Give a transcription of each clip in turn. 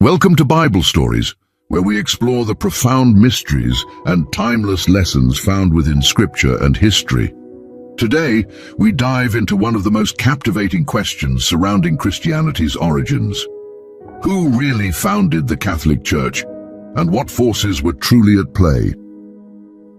Welcome to Bible Stories, where we explore the profound mysteries and timeless lessons found within Scripture and history. Today, we dive into one of the most captivating questions surrounding Christianity's origins. Who really founded the Catholic Church, and what forces were truly at play?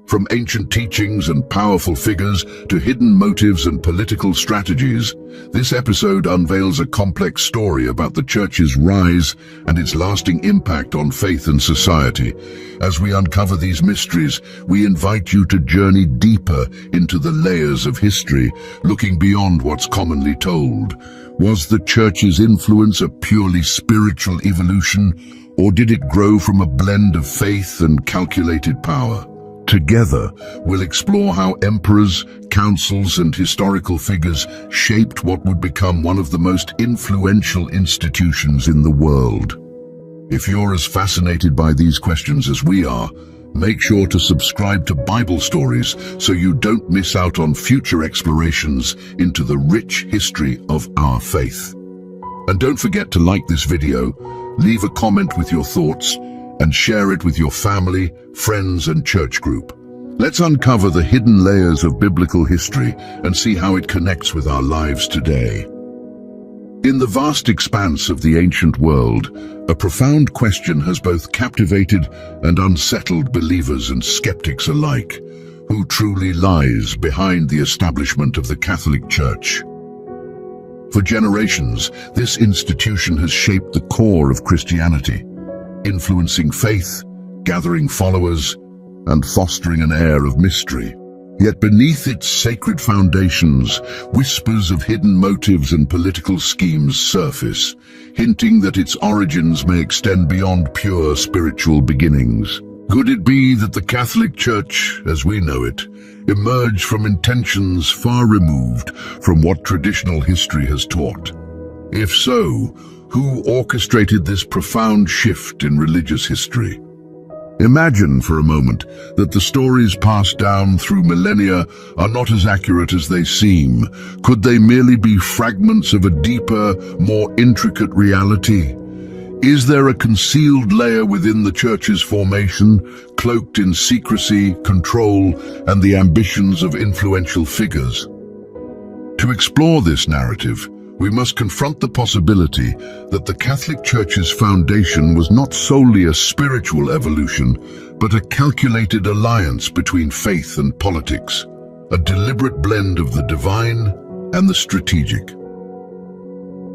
From ancient teachings and powerful figures to hidden motives and political strategies, this episode unveils a complex story about the Church's rise and its lasting impact on faith and society. As we uncover these mysteries, we invite you to journey deeper into the layers of history, looking beyond what's commonly told. Was the Church's influence a purely spiritual evolution, or did it grow from a blend of faith and calculated power? Together, we'll explore how emperors, councils, and historical figures shaped what would become one of the most influential institutions in the world. If you're as fascinated by these questions as we are, make sure to subscribe to Bible Stories so you don't miss out on future explorations into the rich history of our faith. And don't forget to like this video, leave a comment with your thoughts, and share it with your family, friends, and church group. Let's uncover the hidden layers of biblical history and see how it connects with our lives today. In the vast expanse of the ancient world, a profound question has both captivated and unsettled believers and skeptics alike. Who truly lies behind the establishment of the Catholic Church? For generations, this institution has shaped the core of Christianity, influencing faith, gathering followers, and fostering an air of mystery. Yet beneath its sacred foundations, whispers of hidden motives and political schemes surface, hinting that its origins may extend beyond pure spiritual beginnings. Could it be that the Catholic Church, as we know it, emerged from intentions far removed from what traditional history has taught? If so, who orchestrated this profound shift in religious history? Imagine for a moment that the stories passed down through millennia are not as accurate as they seem. Could they merely be fragments of a deeper, more intricate reality? Is there a concealed layer within the Church's formation, cloaked in secrecy, control, and the ambitions of influential figures? To explore this narrative, we must confront the possibility that the Catholic Church's foundation was not solely a spiritual evolution, but a calculated alliance between faith and politics, a deliberate blend of the divine and the strategic.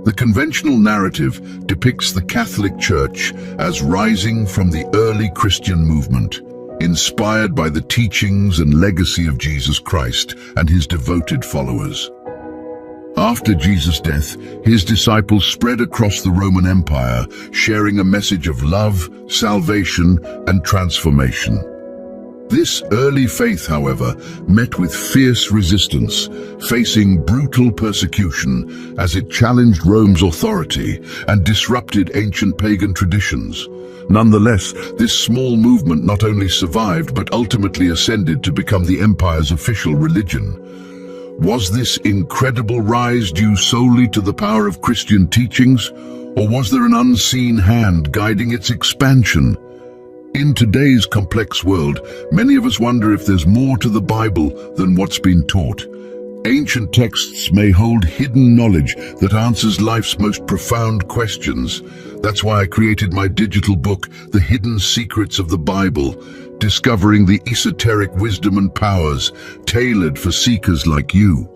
The conventional narrative depicts the Catholic Church as rising from the early Christian movement, inspired by the teachings and legacy of Jesus Christ and his devoted followers. After Jesus' death, his disciples spread across the Roman Empire, sharing a message of love, salvation, and transformation. This early faith, however, met with fierce resistance, facing brutal persecution as it challenged Rome's authority and disrupted ancient pagan traditions. Nonetheless, this small movement not only survived but ultimately ascended to become the empire's official religion. Was this incredible rise due solely to the power of Christian teachings, or was there an unseen hand guiding its expansion? In today's complex world, many of us wonder if there's more to the Bible than what's been taught. Ancient texts may hold hidden knowledge that answers life's most profound questions. That's why I created my digital book, The Hidden Secrets of the Bible, discovering the esoteric wisdom and powers tailored for seekers like you.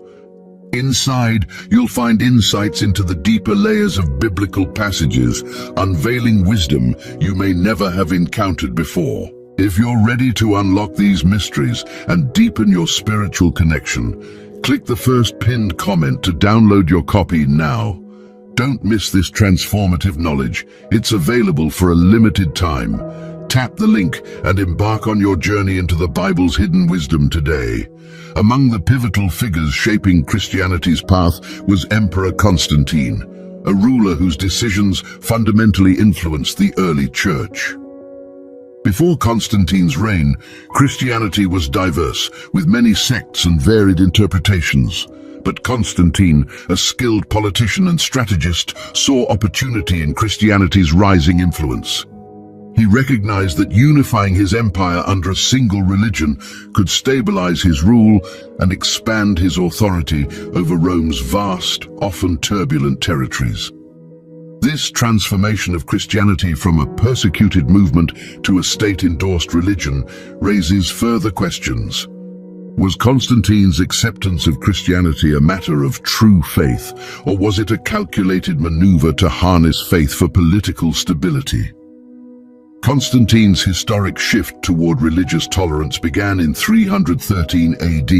Inside, you'll find insights into the deeper layers of biblical passages, unveiling wisdom you may never have encountered before. If you're ready to unlock these mysteries and deepen your spiritual connection, click the first pinned comment to download your copy now. Don't miss this transformative knowledge. It's available for a limited time. Tap the link and embark on your journey into the Bible's hidden wisdom today. Among the pivotal figures shaping Christianity's path was Emperor Constantine, a ruler whose decisions fundamentally influenced the early church. Before Constantine's reign, Christianity was diverse, with many sects and varied interpretations. But Constantine, a skilled politician and strategist, saw opportunity in Christianity's rising influence. He recognized that unifying his empire under a single religion could stabilize his rule and expand his authority over Rome's vast, often turbulent territories. This transformation of Christianity from a persecuted movement to a state-endorsed religion raises further questions. Was Constantine's acceptance of Christianity a matter of true faith, or was it a calculated maneuver to harness faith for political stability? Constantine's historic shift toward religious tolerance began in 313 AD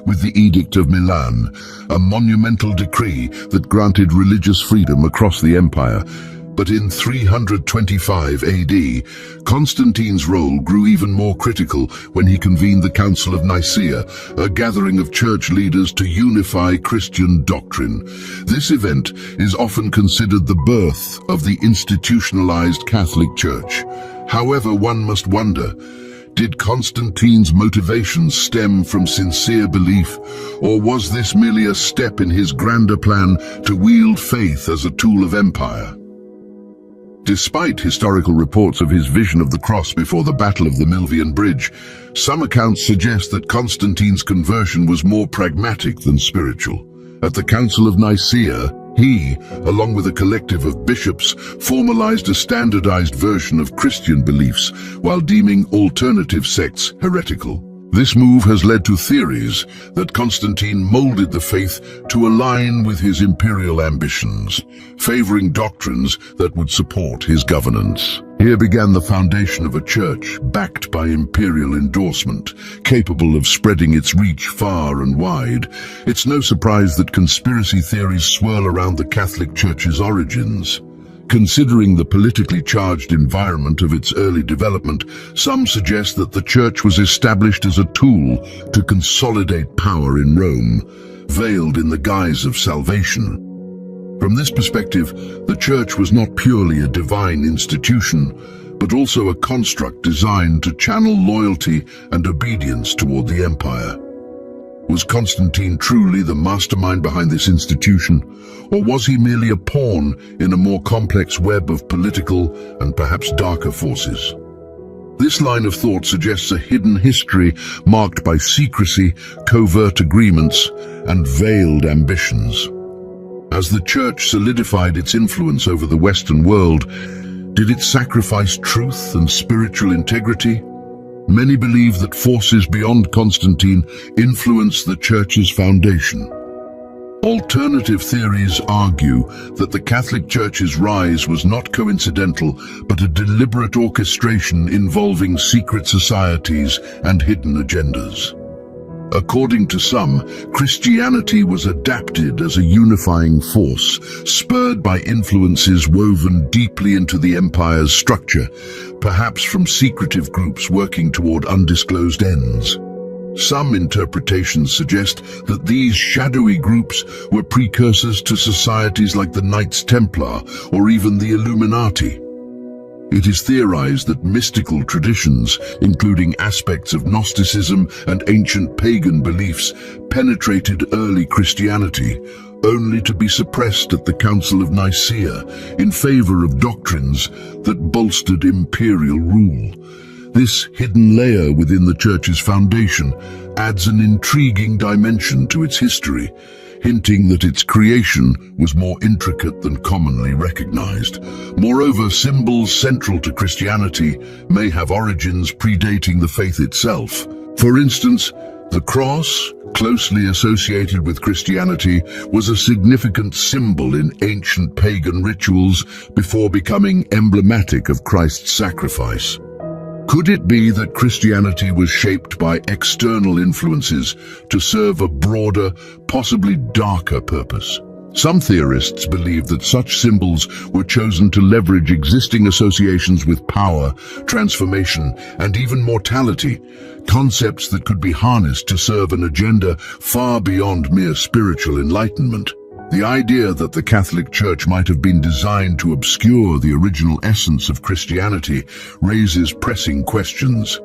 with the Edict of Milan, a monumental decree that granted religious freedom across the empire. But in 325 AD, Constantine's role grew even more critical when he convened the Council of Nicaea, a gathering of church leaders to unify Christian doctrine. This event is often considered the birth of the institutionalized Catholic Church. However, one must wonder, did Constantine's motivations stem from sincere belief, or was this merely a step in his grander plan to wield faith as a tool of empire? Despite historical reports of his vision of the cross before the Battle of the Milvian Bridge, some accounts suggest that Constantine's conversion was more pragmatic than spiritual. At the Council of Nicaea, he, along with a collective of bishops, formalized a standardized version of Christian beliefs while deeming alternative sects heretical. This move has led to theories that Constantine molded the faith to align with his imperial ambitions, favoring doctrines that would support his governance. Here began the foundation of a church backed by imperial endorsement, capable of spreading its reach far and wide. It's no surprise that conspiracy theories swirl around the Catholic Church's origins. Considering the politically charged environment of its early development, some suggest that the church was established as a tool to consolidate power in Rome, veiled in the guise of salvation. From this perspective, the church was not purely a divine institution, but also a construct designed to channel loyalty and obedience toward the empire. Was Constantine truly the mastermind behind this institution, or was he merely a pawn in a more complex web of political and perhaps darker forces? This line of thought suggests a hidden history marked by secrecy, covert agreements, and veiled ambitions. As the church solidified its influence over the Western world, did it sacrifice truth and spiritual integrity? Many believe that forces beyond Constantine influenced the church's foundation. Alternative theories argue that the Catholic Church's rise was not coincidental, but a deliberate orchestration involving secret societies and hidden agendas. According to some, Christianity was adapted as a unifying force, spurred by influences woven deeply into the empire's structure, perhaps from secretive groups working toward undisclosed ends. Some interpretations suggest that these shadowy groups were precursors to societies like the Knights Templar or even the Illuminati. It is theorized that mystical traditions, including aspects of Gnosticism and ancient pagan beliefs, penetrated early Christianity, only to be suppressed at the Council of Nicaea in favor of doctrines that bolstered imperial rule. This hidden layer within the Church's foundation adds an intriguing dimension to its history, hinting that its creation was more intricate than commonly recognized. Moreover, symbols central to Christianity may have origins predating the faith itself. For instance, the cross, closely associated with Christianity, was a significant symbol in ancient pagan rituals before becoming emblematic of Christ's sacrifice. Could it be that Christianity was shaped by external influences to serve a broader, possibly darker purpose? Some theorists believe that such symbols were chosen to leverage existing associations with power, transformation, and even mortality, concepts that could be harnessed to serve an agenda far beyond mere spiritual enlightenment. The idea that the Catholic Church might have been designed to obscure the original essence of Christianity raises pressing questions.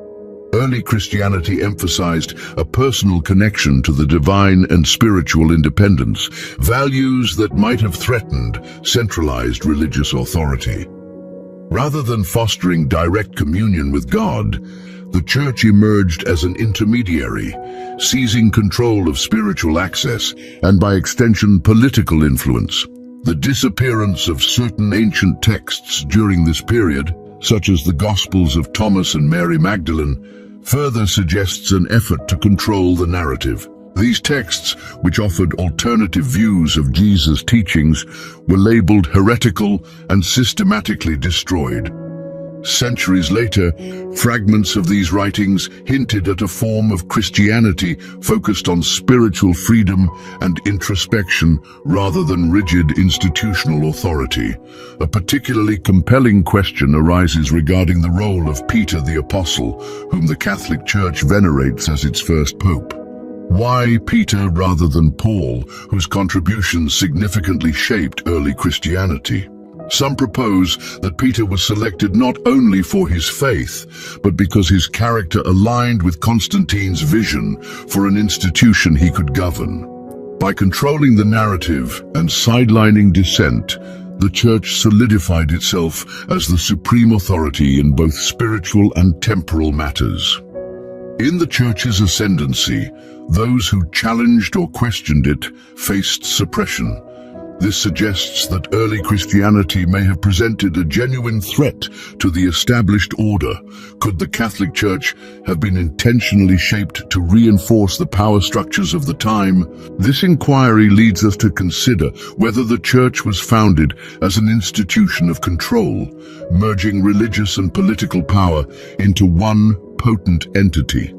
Early Christianity emphasized a personal connection to the divine and spiritual independence, values that might have threatened centralized religious authority. Rather than fostering direct communion with God, the Church emerged as an intermediary, seizing control of spiritual access and, by extension, political influence. The disappearance of certain ancient texts during this period, such as the Gospels of Thomas and Mary Magdalene, further suggests an effort to control the narrative. These texts, which offered alternative views of Jesus' teachings, were labeled heretical and systematically destroyed. Centuries later, fragments of these writings hinted at a form of Christianity focused on spiritual freedom and introspection rather than rigid institutional authority. A particularly compelling question arises regarding the role of Peter the Apostle, whom the Catholic Church venerates as its first pope. Why Peter rather than Paul, whose contributions significantly shaped early Christianity? Some propose that Peter was selected not only for his faith, but because his character aligned with Constantine's vision for an institution he could govern. By controlling the narrative and sidelining dissent, the Church solidified itself as the supreme authority in both spiritual and temporal matters. In the Church's ascendancy, those who challenged or questioned it faced suppression. This suggests that early Christianity may have presented a genuine threat to the established order. Could the Catholic Church have been intentionally shaped to reinforce the power structures of the time? This inquiry leads us to consider whether the Church was founded as an institution of control, merging religious and political power into one potent entity.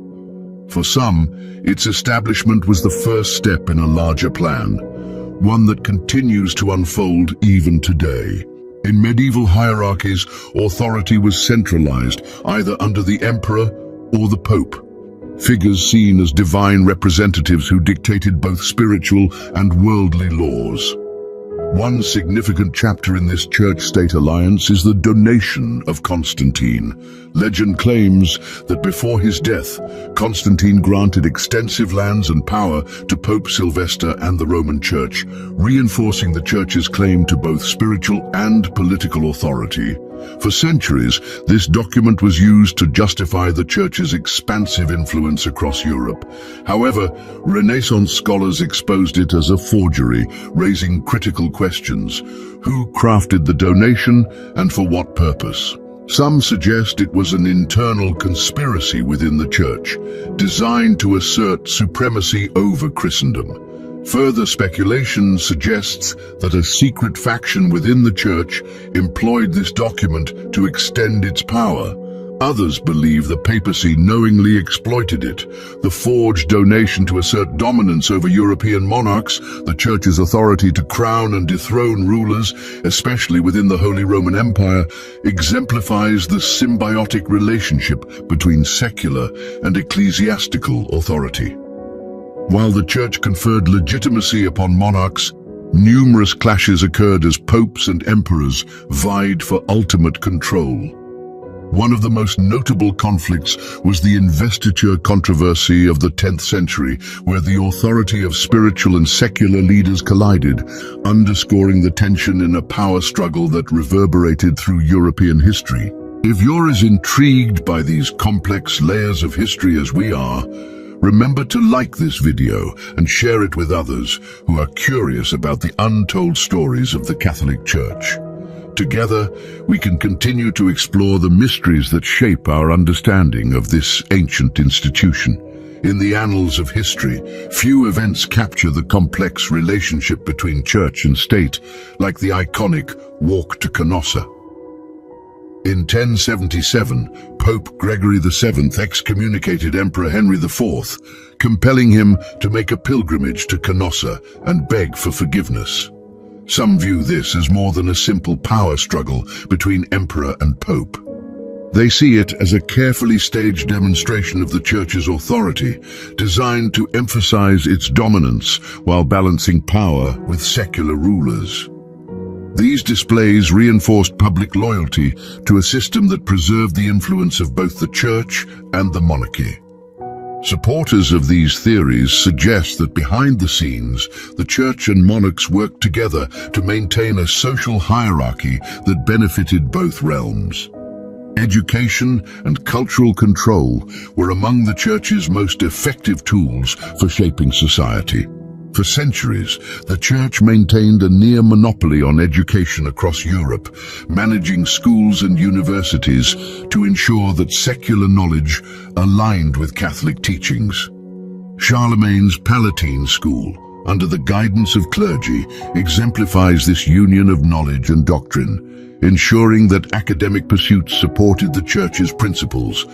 For some, its establishment was the first step in a larger plan, one that continues to unfold even today. In medieval hierarchies, authority was centralized, either under the emperor or the pope, figures seen as divine representatives who dictated both spiritual and worldly laws. One significant chapter in this church-state alliance is the donation of Constantine. Legend claims that before his death, Constantine granted extensive lands and power to Pope Sylvester and the Roman Church, reinforcing the Church's claim to both spiritual and political authority. For centuries, this document was used to justify the Church's expansive influence across Europe. However, Renaissance scholars exposed it as a forgery, raising critical questions. Who crafted the donation and for what purpose? Some suggest it was an internal conspiracy within the Church, designed to assert supremacy over Christendom. Further speculation suggests that a secret faction within the Church employed this document to extend its power. Others believe the papacy knowingly exploited it. The forged donation to assert dominance over European monarchs, the Church's authority to crown and dethrone rulers, especially within the Holy Roman Empire, exemplifies the symbiotic relationship between secular and ecclesiastical authority. While the Church conferred legitimacy upon monarchs, numerous clashes occurred as popes and emperors vied for ultimate control. One of the most notable conflicts was the investiture controversy of the 10th century, where the authority of spiritual and secular leaders collided, underscoring the tension in a power struggle that reverberated through European history. If you're as intrigued by these complex layers of history as we are, remember to like this video and share it with others who are curious about the untold stories of the Catholic Church. Together, we can continue to explore the mysteries that shape our understanding of this ancient institution. In the annals of history, few events capture the complex relationship between church and state, like the iconic Walk to Canossa. In 1077, Pope Gregory VII excommunicated Emperor Henry IV, compelling him to make a pilgrimage to Canossa and beg for forgiveness. Some view this as more than a simple power struggle between emperor and pope. They see it as a carefully staged demonstration of the Church's authority, designed to emphasize its dominance while balancing power with secular rulers. These displays reinforced public loyalty to a system that preserved the influence of both the church and the monarchy. Supporters of these theories suggest that behind the scenes, the church and monarchs worked together to maintain a social hierarchy that benefited both realms. Education and cultural control were among the church's most effective tools for shaping society. For centuries, the church maintained a near monopoly on education across Europe, managing schools and universities to ensure that secular knowledge aligned with Catholic teachings. Charlemagne's Palatine School, under the guidance of clergy, exemplifies this union of knowledge and doctrine, ensuring that academic pursuits supported the church's principles.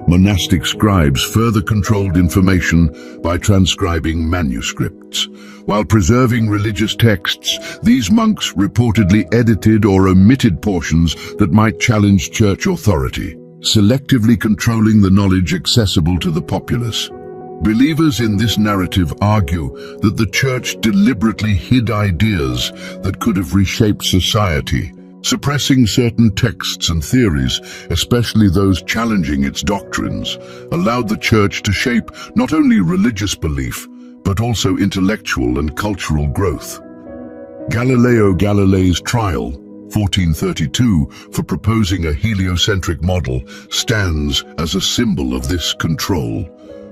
Monastic scribes further controlled information by transcribing manuscripts. While preserving religious texts, these monks reportedly edited or omitted portions that might challenge church authority, selectively controlling the knowledge accessible to the populace. Believers in this narrative argue that the church deliberately hid ideas that could have reshaped society, suppressing certain texts and theories, especially those challenging its doctrines, allowed the church to shape not only religious belief, but also intellectual and cultural growth. Galileo Galilei's trial, 1432, for proposing a heliocentric model, stands as a symbol of this control.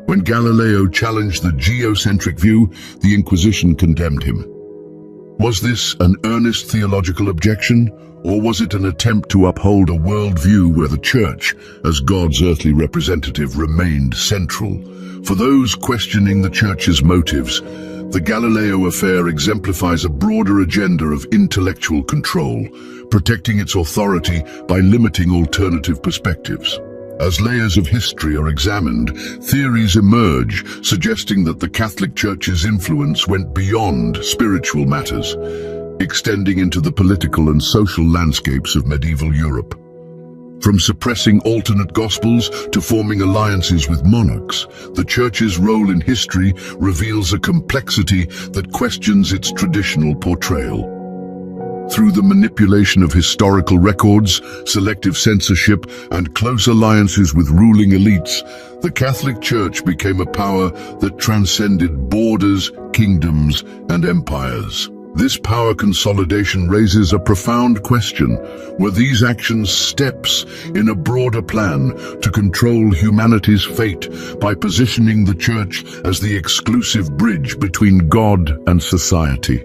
When Galileo challenged the geocentric view, the Inquisition condemned him. Was this an earnest theological objection, or was it an attempt to uphold a worldview where the church, as God's earthly representative, remained central? For those questioning the church's motives, the Galileo affair exemplifies a broader agenda of intellectual control, protecting its authority by limiting alternative perspectives. As layers of history are examined, theories emerge suggesting that the Catholic Church's influence went beyond spiritual matters, extending into the political and social landscapes of medieval Europe. From suppressing alternate gospels to forming alliances with monarchs, the Church's role in history reveals a complexity that questions its traditional portrayal. Through the manipulation of historical records, selective censorship, and close alliances with ruling elites, the Catholic Church became a power that transcended borders, kingdoms, and empires. This power consolidation raises a profound question: were these actions steps in a broader plan to control humanity's fate by positioning the Church as the exclusive bridge between God and society?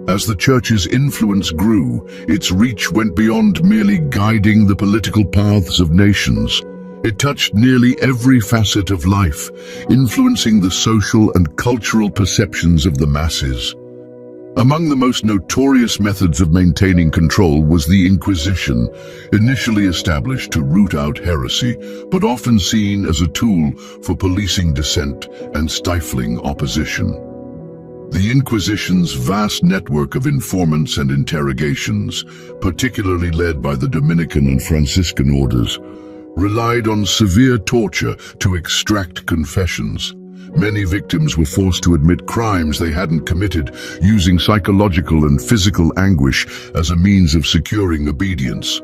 As the Church's influence grew, its reach went beyond merely guiding the political paths of nations. It touched nearly every facet of life, influencing the social and cultural perceptions of the masses. Among the most notorious methods of maintaining control was the Inquisition, initially established to root out heresy, but often seen as a tool for policing dissent and stifling opposition. The Inquisition's vast network of informants and interrogations, particularly led by the Dominican and Franciscan orders, relied on severe torture to extract confessions. Many victims were forced to admit crimes they hadn't committed, using psychological and physical anguish as a means of securing obedience.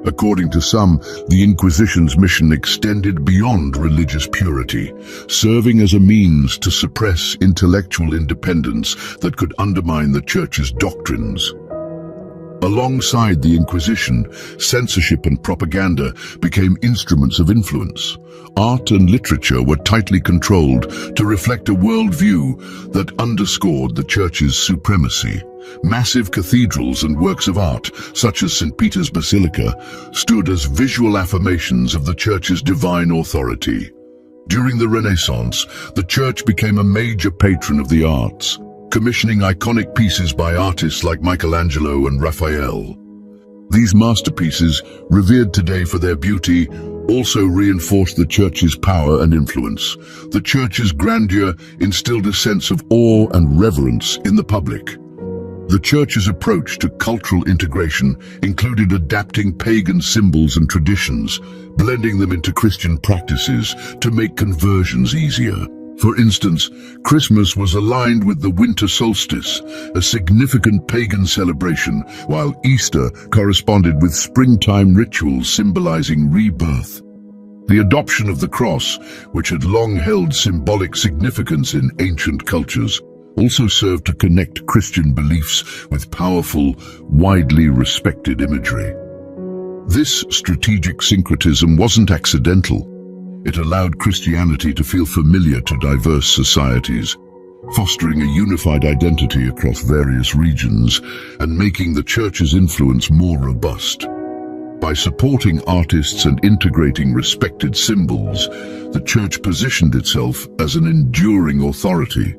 According to some, the Inquisition's mission extended beyond religious purity, serving as a means to suppress intellectual independence that could undermine the Church's doctrines. Alongside the Inquisition, censorship and propaganda became instruments of influence. Art and literature were tightly controlled to reflect a worldview that underscored the Church's supremacy. Massive cathedrals and works of art, such as St. Peter's Basilica, stood as visual affirmations of the Church's divine authority. During the Renaissance, the Church became a major patron of the arts, commissioning iconic pieces by artists like Michelangelo and Raphael. These masterpieces, revered today for their beauty, also reinforced the Church's power and influence. The Church's grandeur instilled a sense of awe and reverence in the public. The Church's approach to cultural integration included adapting pagan symbols and traditions, blending them into Christian practices to make conversions easier. For instance, Christmas was aligned with the winter solstice, a significant pagan celebration, while Easter corresponded with springtime rituals symbolizing rebirth. The adoption of the cross, which had long held symbolic significance in ancient cultures, also served to connect Christian beliefs with powerful, widely respected imagery. This strategic syncretism wasn't accidental. It allowed Christianity to feel familiar to diverse societies, fostering a unified identity across various regions and making the Church's influence more robust. By supporting artists and integrating respected symbols, the Church positioned itself as an enduring authority.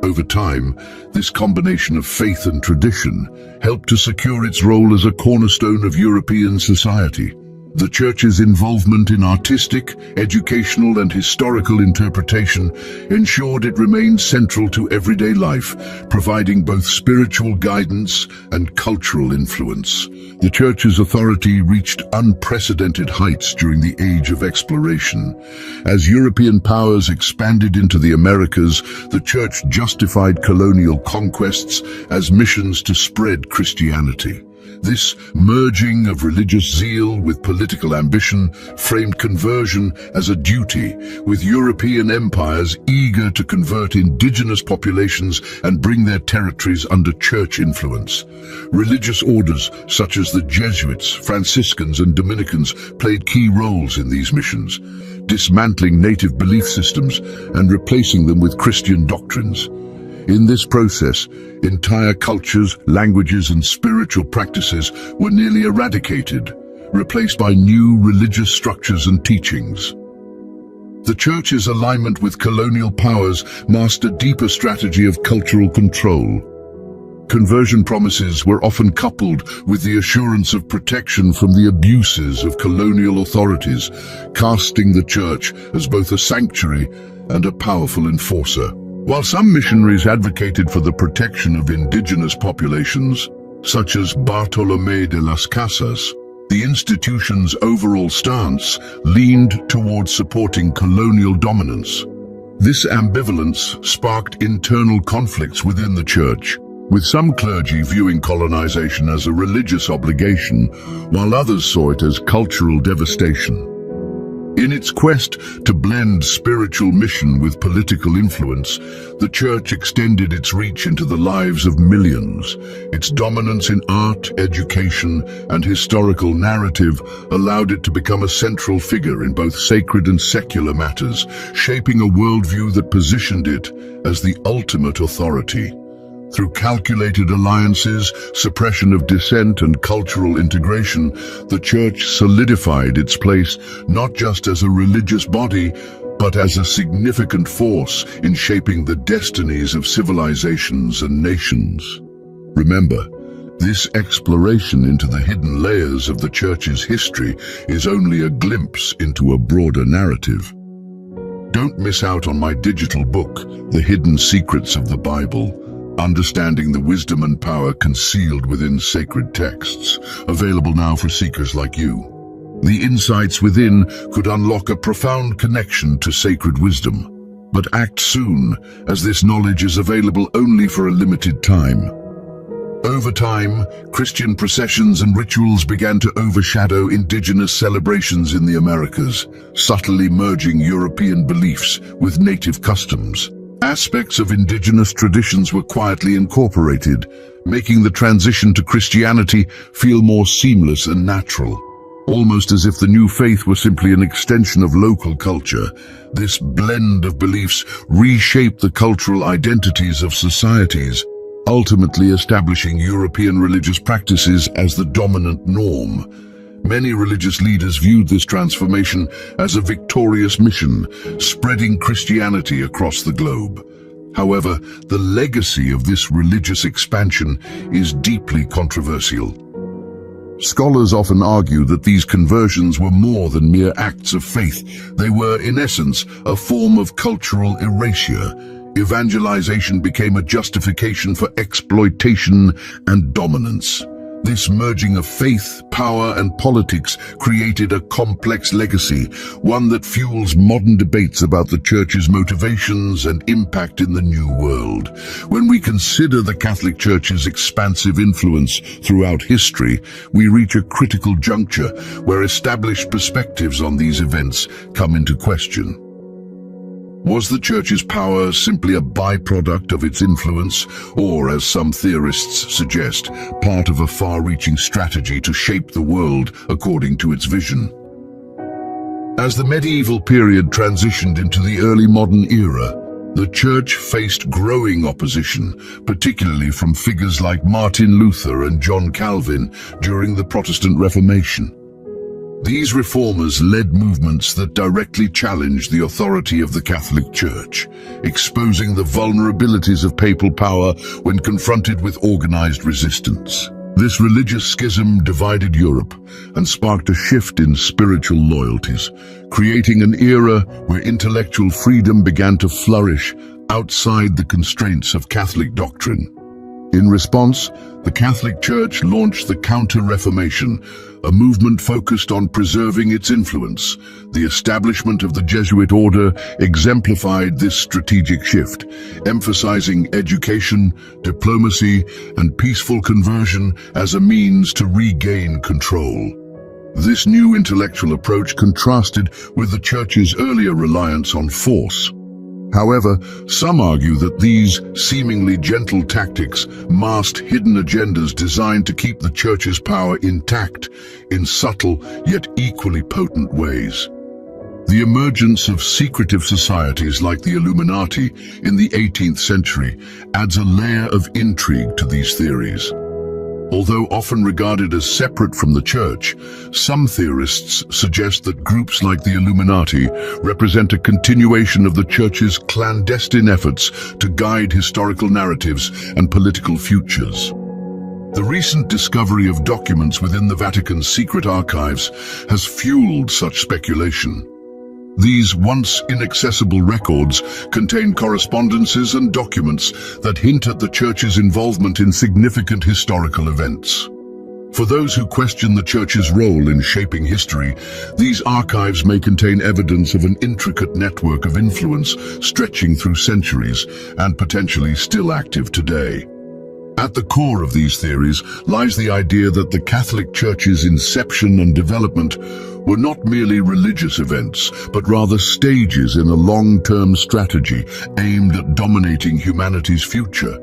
Over time, this combination of faith and tradition helped to secure its role as a cornerstone of European society. The Church's involvement in artistic, educational, and historical interpretation ensured it remained central to everyday life, providing both spiritual guidance and cultural influence. The Church's authority reached unprecedented heights during the Age of Exploration. As European powers expanded into the Americas, the Church justified colonial conquests as missions to spread Christianity. This merging of religious zeal with political ambition framed conversion as a duty, with European empires eager to convert indigenous populations and bring their territories under Church influence. Religious orders such as the Jesuits, Franciscans, and Dominicans played key roles in these missions, dismantling native belief systems and replacing them with Christian doctrines. In this process, entire cultures, languages, and spiritual practices were nearly eradicated, replaced by new religious structures and teachings. The Church's alignment with colonial powers masked a deeper strategy of cultural control. Conversion promises were often coupled with the assurance of protection from the abuses of colonial authorities, casting the Church as both a sanctuary and a powerful enforcer. While some missionaries advocated for the protection of indigenous populations, such as Bartolomé de las Casas, the institution's overall stance leaned towards supporting colonial dominance. This ambivalence sparked internal conflicts within the Church, with some clergy viewing colonization as a religious obligation, while others saw it as cultural devastation. In its quest to blend spiritual mission with political influence, the Church extended its reach into the lives of millions. Its dominance in art, education, and historical narrative allowed it to become a central figure in both sacred and secular matters, shaping a worldview that positioned it as the ultimate authority. Through calculated alliances, suppression of dissent, and cultural integration, the Church solidified its place not just as a religious body, but as a significant force in shaping the destinies of civilizations and nations. Remember, this exploration into the hidden layers of the Church's history is only a glimpse into a broader narrative. Don't miss out on my digital book, The Hidden Secrets of the Bible, Understanding the Wisdom and Power Concealed Within Sacred Texts, available now for seekers like you. The insights within could unlock a profound connection to sacred wisdom. But act soon, as this knowledge is available only for a limited time. Over time, Christian processions and rituals began to overshadow indigenous celebrations in the Americas, subtly merging European beliefs with native customs. Aspects of indigenous traditions were quietly incorporated, making the transition to Christianity feel more seamless and natural. Almost as if the new faith were simply an extension of local culture, this blend of beliefs reshaped the cultural identities of societies, ultimately establishing European religious practices as the dominant norm. Many religious leaders viewed this transformation as a victorious mission, spreading Christianity across the globe. However, the legacy of this religious expansion is deeply controversial. Scholars often argue that these conversions were more than mere acts of faith. They were, in essence, a form of cultural erasure. Evangelization became a justification for exploitation and dominance. This merging of faith, power, and politics created a complex legacy, one that fuels modern debates about the Church's motivations and impact in the New World. When we consider the Catholic Church's expansive influence throughout history, we reach a critical juncture where established perspectives on these events come into question. Was the Church's power simply a byproduct of its influence, or, as some theorists suggest, part of a far-reaching strategy to shape the world according to its vision? As the medieval period transitioned into the early modern era, the Church faced growing opposition, particularly from figures like Martin Luther and John Calvin during the Protestant Reformation. These reformers led movements that directly challenged the authority of the Catholic Church, exposing the vulnerabilities of papal power when confronted with organized resistance. This religious schism divided Europe and sparked a shift in spiritual loyalties, creating an era where intellectual freedom began to flourish outside the constraints of Catholic doctrine. In response, the Catholic Church launched the Counter-Reformation, a movement focused on preserving its influence. The establishment of the Jesuit order exemplified this strategic shift, emphasizing education, diplomacy, and peaceful conversion as a means to regain control. This new intellectual approach contrasted with the Church's earlier reliance on force. However, some argue that these seemingly gentle tactics masked hidden agendas designed to keep the Church's power intact in subtle yet equally potent ways. The emergence of secretive societies like the Illuminati in the 18th century adds a layer of intrigue to these theories. Although often regarded as separate from the Church, some theorists suggest that groups like the Illuminati represent a continuation of the Church's clandestine efforts to guide historical narratives and political futures. The recent discovery of documents within the Vatican's secret archives has fueled such speculation. These once inaccessible records contain correspondences and documents that hint at the Church's involvement in significant historical events. For those who question the Church's role in shaping history, these archives may contain evidence of an intricate network of influence stretching through centuries and potentially still active today. At the core of these theories lies the idea that the Catholic Church's inception and development were not merely religious events, but rather stages in a long-term strategy aimed at dominating humanity's future.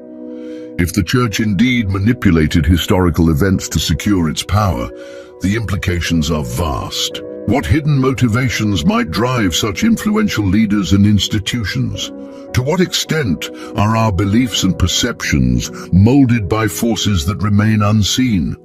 If the Church indeed manipulated historical events to secure its power, the implications are vast. What hidden motivations might drive such influential leaders and institutions? To what extent are our beliefs and perceptions molded by forces that remain unseen?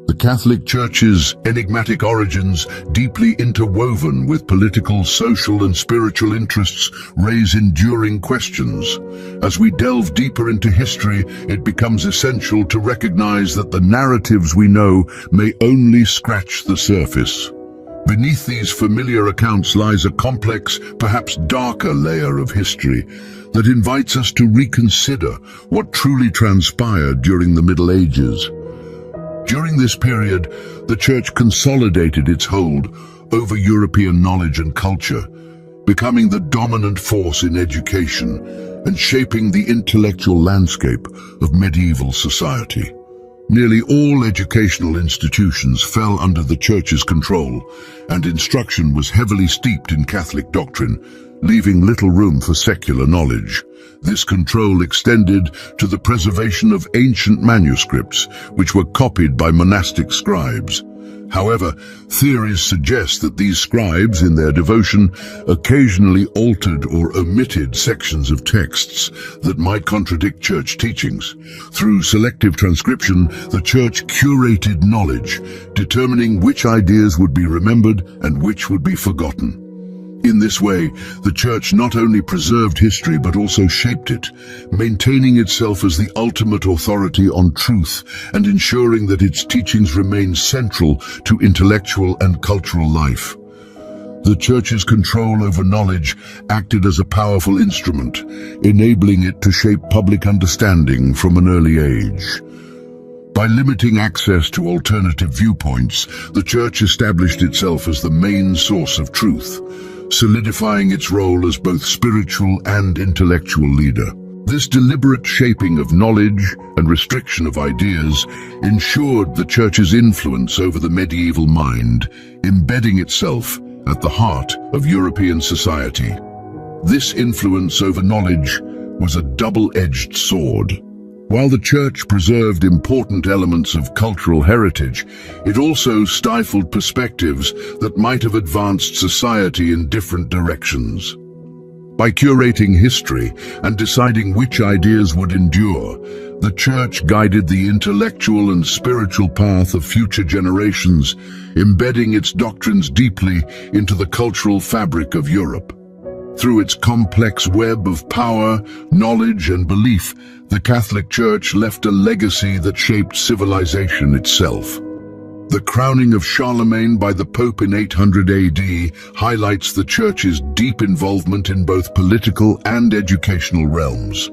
The Catholic Church's enigmatic origins, deeply interwoven with political, social, and spiritual interests, raise enduring questions. As we delve deeper into history, it becomes essential to recognize that the narratives we know may only scratch the surface. Beneath these familiar accounts lies a complex, perhaps darker layer of history that invites us to reconsider what truly transpired during the Middle Ages. During this period, the Church consolidated its hold over European knowledge and culture, becoming the dominant force in education and shaping the intellectual landscape of medieval society. Nearly all educational institutions fell under the Church's control, and instruction was heavily steeped in Catholic doctrine, leaving little room for secular knowledge. This control extended to the preservation of ancient manuscripts, which were copied by monastic scribes. However, theories suggest that these scribes, in their devotion, occasionally altered or omitted sections of texts that might contradict Church teachings. Through selective transcription, the Church curated knowledge, determining which ideas would be remembered and which would be forgotten. In this way, the Church not only preserved history but also shaped it, maintaining itself as the ultimate authority on truth and ensuring that its teachings remain central to intellectual and cultural life. The Church's control over knowledge acted as a powerful instrument, enabling it to shape public understanding from an early age. By limiting access to alternative viewpoints, the Church established itself as the main source of truth, solidifying its role as both spiritual and intellectual leader. This deliberate shaping of knowledge and restriction of ideas ensured the Church's influence over the medieval mind, embedding itself at the heart of European society. This influence over knowledge was a double-edged sword. While the Church preserved important elements of cultural heritage, it also stifled perspectives that might have advanced society in different directions. By curating history and deciding which ideas would endure, the Church guided the intellectual and spiritual path of future generations, embedding its doctrines deeply into the cultural fabric of Europe. Through its complex web of power, knowledge, and belief, the Catholic Church left a legacy that shaped civilization itself. The crowning of Charlemagne by the Pope in 800 AD highlights the Church's deep involvement in both political and educational realms.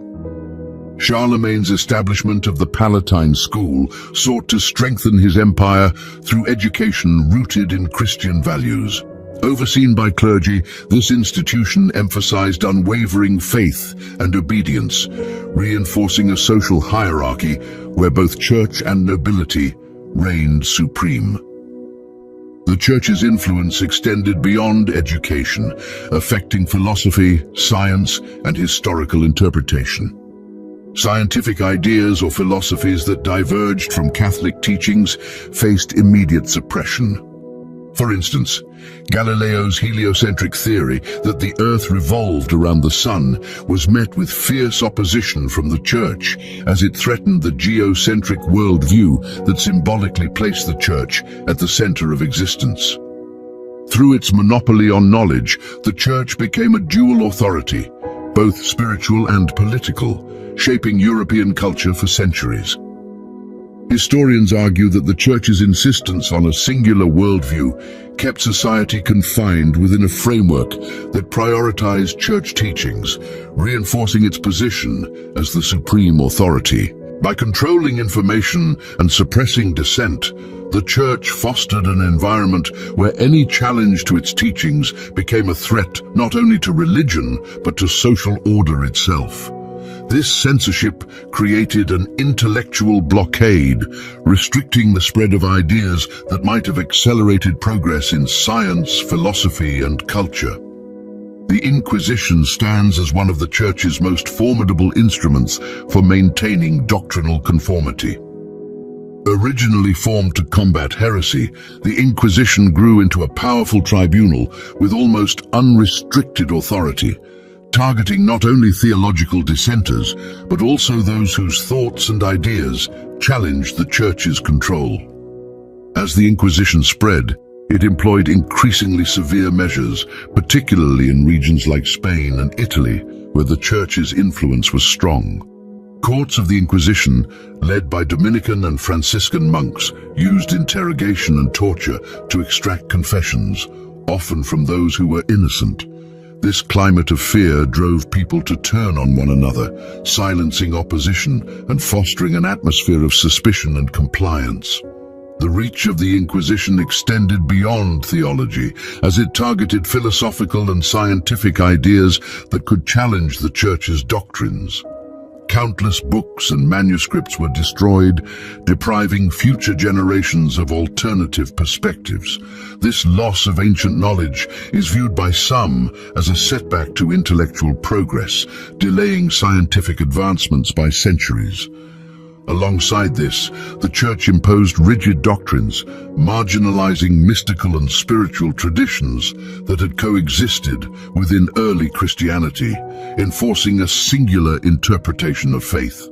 Charlemagne's establishment of the Palatine School sought to strengthen his empire through education rooted in Christian values. Overseen by clergy, this institution emphasized unwavering faith and obedience, reinforcing a social hierarchy where both church and nobility reigned supreme. The Church's influence extended beyond education, affecting philosophy, science, and historical interpretation. Scientific ideas or philosophies that diverged from Catholic teachings faced immediate suppression. For instance, Galileo's heliocentric theory that the Earth revolved around the Sun was met with fierce opposition from the Church, as it threatened the geocentric worldview that symbolically placed the Church at the center of existence. Through its monopoly on knowledge, the Church became a dual authority, both spiritual and political, shaping European culture for centuries. Historians argue that the Church's insistence on a singular worldview kept society confined within a framework that prioritized church teachings, reinforcing its position as the supreme authority. By controlling information and suppressing dissent, the Church fostered an environment where any challenge to its teachings became a threat not only to religion, but to social order itself. This censorship created an intellectual blockade, restricting the spread of ideas that might have accelerated progress in science, philosophy, and culture. The Inquisition stands as one of the Church's most formidable instruments for maintaining doctrinal conformity. Originally formed to combat heresy, the Inquisition grew into a powerful tribunal with almost unrestricted authority, targeting not only theological dissenters, but also those whose thoughts and ideas challenged the Church's control. As the Inquisition spread, it employed increasingly severe measures, particularly in regions like Spain and Italy, where the Church's influence was strong. Courts of the Inquisition, led by Dominican and Franciscan monks, used interrogation and torture to extract confessions, often from those who were innocent. This climate of fear drove people to turn on one another, silencing opposition and fostering an atmosphere of suspicion and compliance. The reach of the Inquisition extended beyond theology, as it targeted philosophical and scientific ideas that could challenge the Church's doctrines. Countless books and manuscripts were destroyed, depriving future generations of alternative perspectives. This loss of ancient knowledge is viewed by some as a setback to intellectual progress, delaying scientific advancements by centuries. Alongside this, the Church imposed rigid doctrines, marginalizing mystical and spiritual traditions that had coexisted within early Christianity, enforcing a singular interpretation of faith.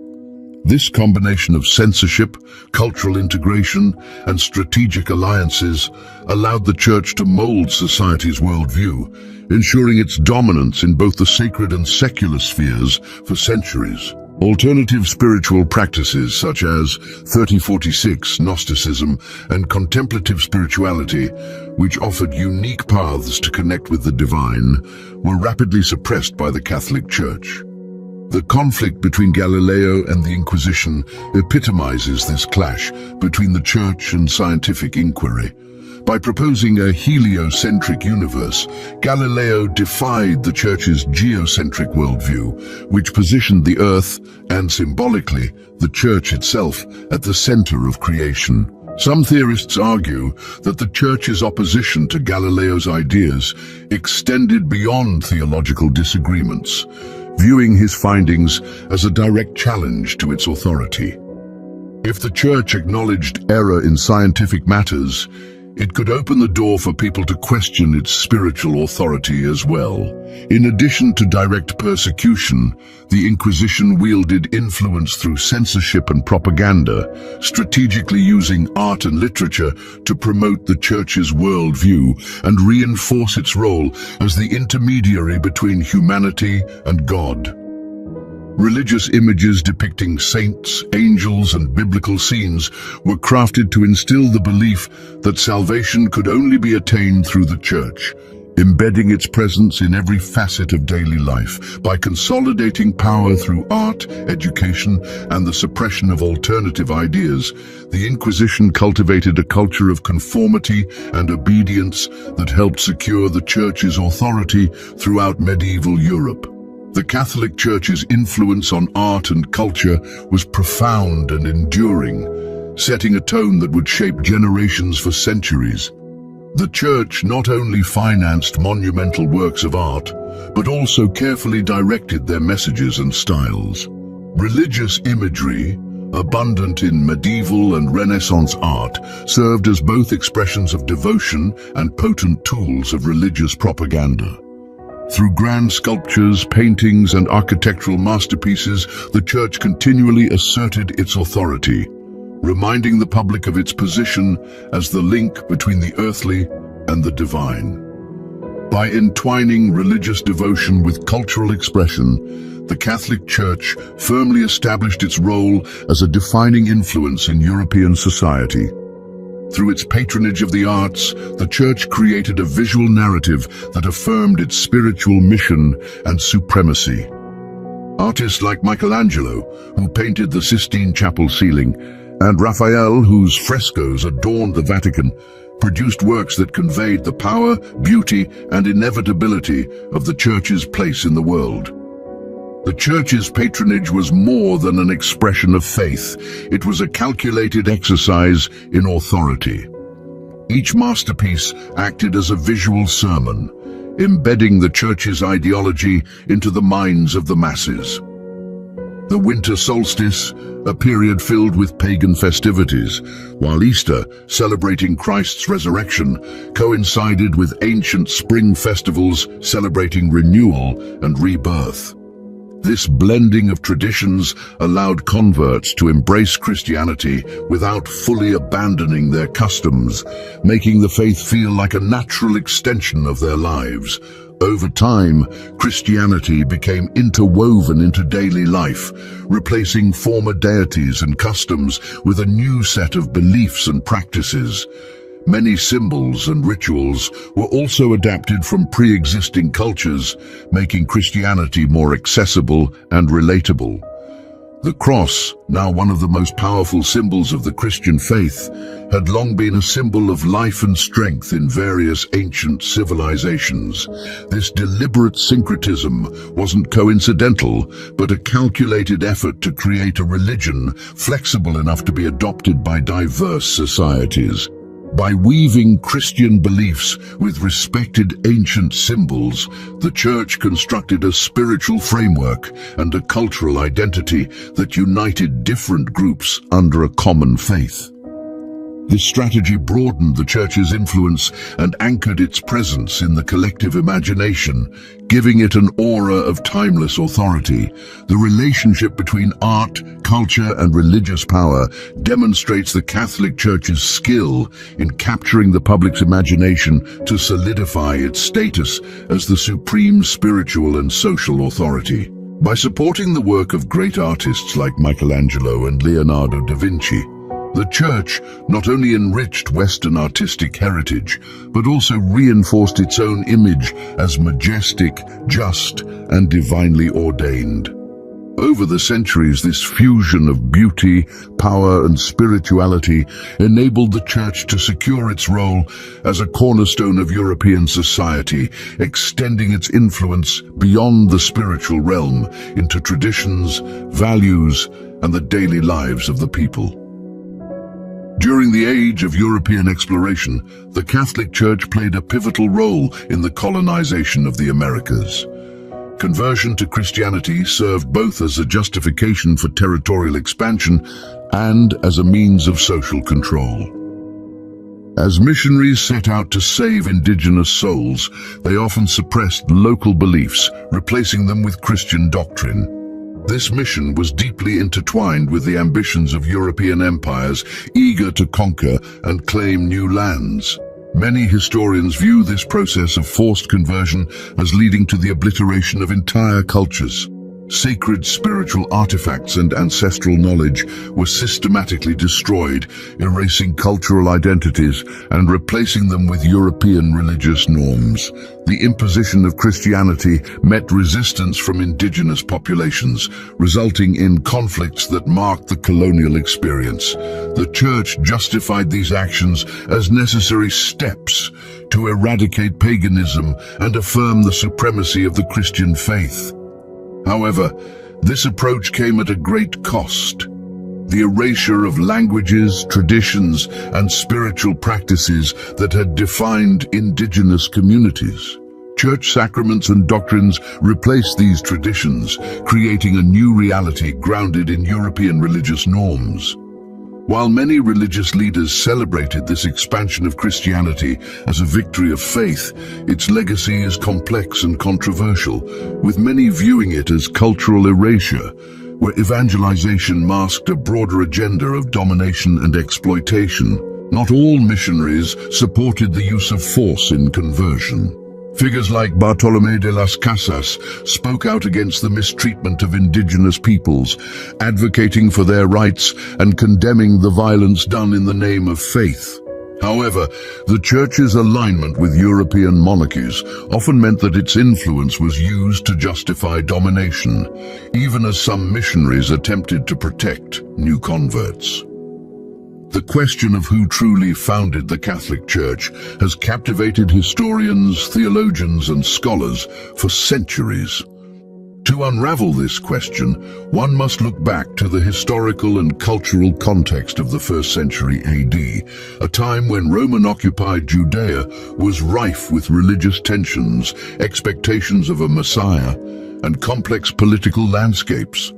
This combination of censorship, cultural integration, and strategic alliances allowed the Church to mold society's worldview, ensuring its dominance in both the sacred and secular spheres for centuries. Alternative spiritual practices such as 3046 Gnosticism and contemplative spirituality, which offered unique paths to connect with the divine, were rapidly suppressed by the Catholic Church. The conflict between Galileo and the Inquisition epitomizes this clash between the church and scientific inquiry. By proposing a heliocentric universe, Galileo defied the church's geocentric worldview, which positioned the Earth, and symbolically, the church itself, at the center of creation. Some theorists argue that the church's opposition to Galileo's ideas extended beyond theological disagreements, viewing his findings as a direct challenge to its authority. If the church acknowledged error in scientific matters, it could open the door for people to question its spiritual authority as well. In addition to direct persecution, the Inquisition wielded influence through censorship and propaganda, strategically using art and literature to promote the church's worldview and reinforce its role as the intermediary between humanity and God. Religious images depicting saints, angels, and biblical scenes were crafted to instill the belief that salvation could only be attained through the church, embedding its presence in every facet of daily life. By consolidating power through art, education, and the suppression of alternative ideas, the Inquisition cultivated a culture of conformity and obedience that helped secure the church's authority throughout medieval Europe. The Catholic Church's influence on art and culture was profound and enduring, setting a tone that would shape generations for centuries. The Church not only financed monumental works of art, but also carefully directed their messages and styles. Religious imagery, abundant in medieval and Renaissance art, served as both expressions of devotion and potent tools of religious propaganda. Through grand sculptures, paintings, and architectural masterpieces, the Church continually asserted its authority, reminding the public of its position as the link between the earthly and the divine. By entwining religious devotion with cultural expression, the Catholic Church firmly established its role as a defining influence in European society. Through its patronage of the arts, the Church created a visual narrative that affirmed its spiritual mission and supremacy. Artists like Michelangelo, who painted the Sistine Chapel ceiling, and Raphael, whose frescoes adorned the Vatican, produced works that conveyed the power, beauty, and inevitability of the Church's place in the world. The Church's patronage was more than an expression of faith. It was a calculated exercise in authority. Each masterpiece acted as a visual sermon, embedding the Church's ideology into the minds of the masses. The winter solstice, a period filled with pagan festivities, while Easter, celebrating Christ's resurrection, coincided with ancient spring festivals celebrating renewal and rebirth. This blending of traditions allowed converts to embrace Christianity without fully abandoning their customs, making the faith feel like a natural extension of their lives. Over time, Christianity became interwoven into daily life, replacing former deities and customs with a new set of beliefs and practices. Many symbols and rituals were also adapted from pre-existing cultures, making Christianity more accessible and relatable. The cross, now one of the most powerful symbols of the Christian faith, had long been a symbol of life and strength in various ancient civilizations. This deliberate syncretism wasn't coincidental, but a calculated effort to create a religion flexible enough to be adopted by diverse societies. By weaving Christian beliefs with respected ancient symbols, the Church constructed a spiritual framework and a cultural identity that united different groups under a common faith. This strategy broadened the Church's influence and anchored its presence in the collective imagination, giving it an aura of timeless authority. The relationship between art, culture, and religious power demonstrates the Catholic Church's skill in capturing the public's imagination to solidify its status as the supreme spiritual and social authority. By supporting the work of great artists like Michelangelo and Leonardo da Vinci, the Church not only enriched Western artistic heritage, but also reinforced its own image as majestic, just, and divinely ordained. Over the centuries, this fusion of beauty, power, and spirituality enabled the Church to secure its role as a cornerstone of European society, extending its influence beyond the spiritual realm into traditions, values, and the daily lives of the people. During the age of European exploration, the Catholic Church played a pivotal role in the colonization of the Americas. Conversion to Christianity served both as a justification for territorial expansion and as a means of social control. As missionaries set out to save indigenous souls, they often suppressed local beliefs, replacing them with Christian doctrine. This mission was deeply intertwined with the ambitions of European empires eager to conquer and claim new lands. Many historians view this process of forced conversion as leading to the obliteration of entire cultures. Sacred spiritual artifacts and ancestral knowledge were systematically destroyed, erasing cultural identities and replacing them with European religious norms. The imposition of Christianity met resistance from indigenous populations, resulting in conflicts that marked the colonial experience. The Church justified these actions as necessary steps to eradicate paganism and affirm the supremacy of the Christian faith. However, this approach came at a great cost. The erasure of languages, traditions, and spiritual practices that had defined indigenous communities. Church sacraments and doctrines replaced these traditions, creating a new reality grounded in European religious norms. While many religious leaders celebrated this expansion of Christianity as a victory of faith, its legacy is complex and controversial, with many viewing it as cultural erasure, where evangelization masked a broader agenda of domination and exploitation. Not all missionaries supported the use of force in conversion. Figures like Bartolomé de las Casas spoke out against the mistreatment of indigenous peoples, advocating for their rights and condemning the violence done in the name of faith. However, the Church's alignment with European monarchies often meant that its influence was used to justify domination, even as some missionaries attempted to protect new converts. The question of who truly founded the Catholic Church has captivated historians, theologians, and scholars for centuries. To unravel this question, one must look back to the historical and cultural context of the 1st century AD, a time when Roman-occupied Judea was rife with religious tensions, expectations of a Messiah, and complex political landscapes.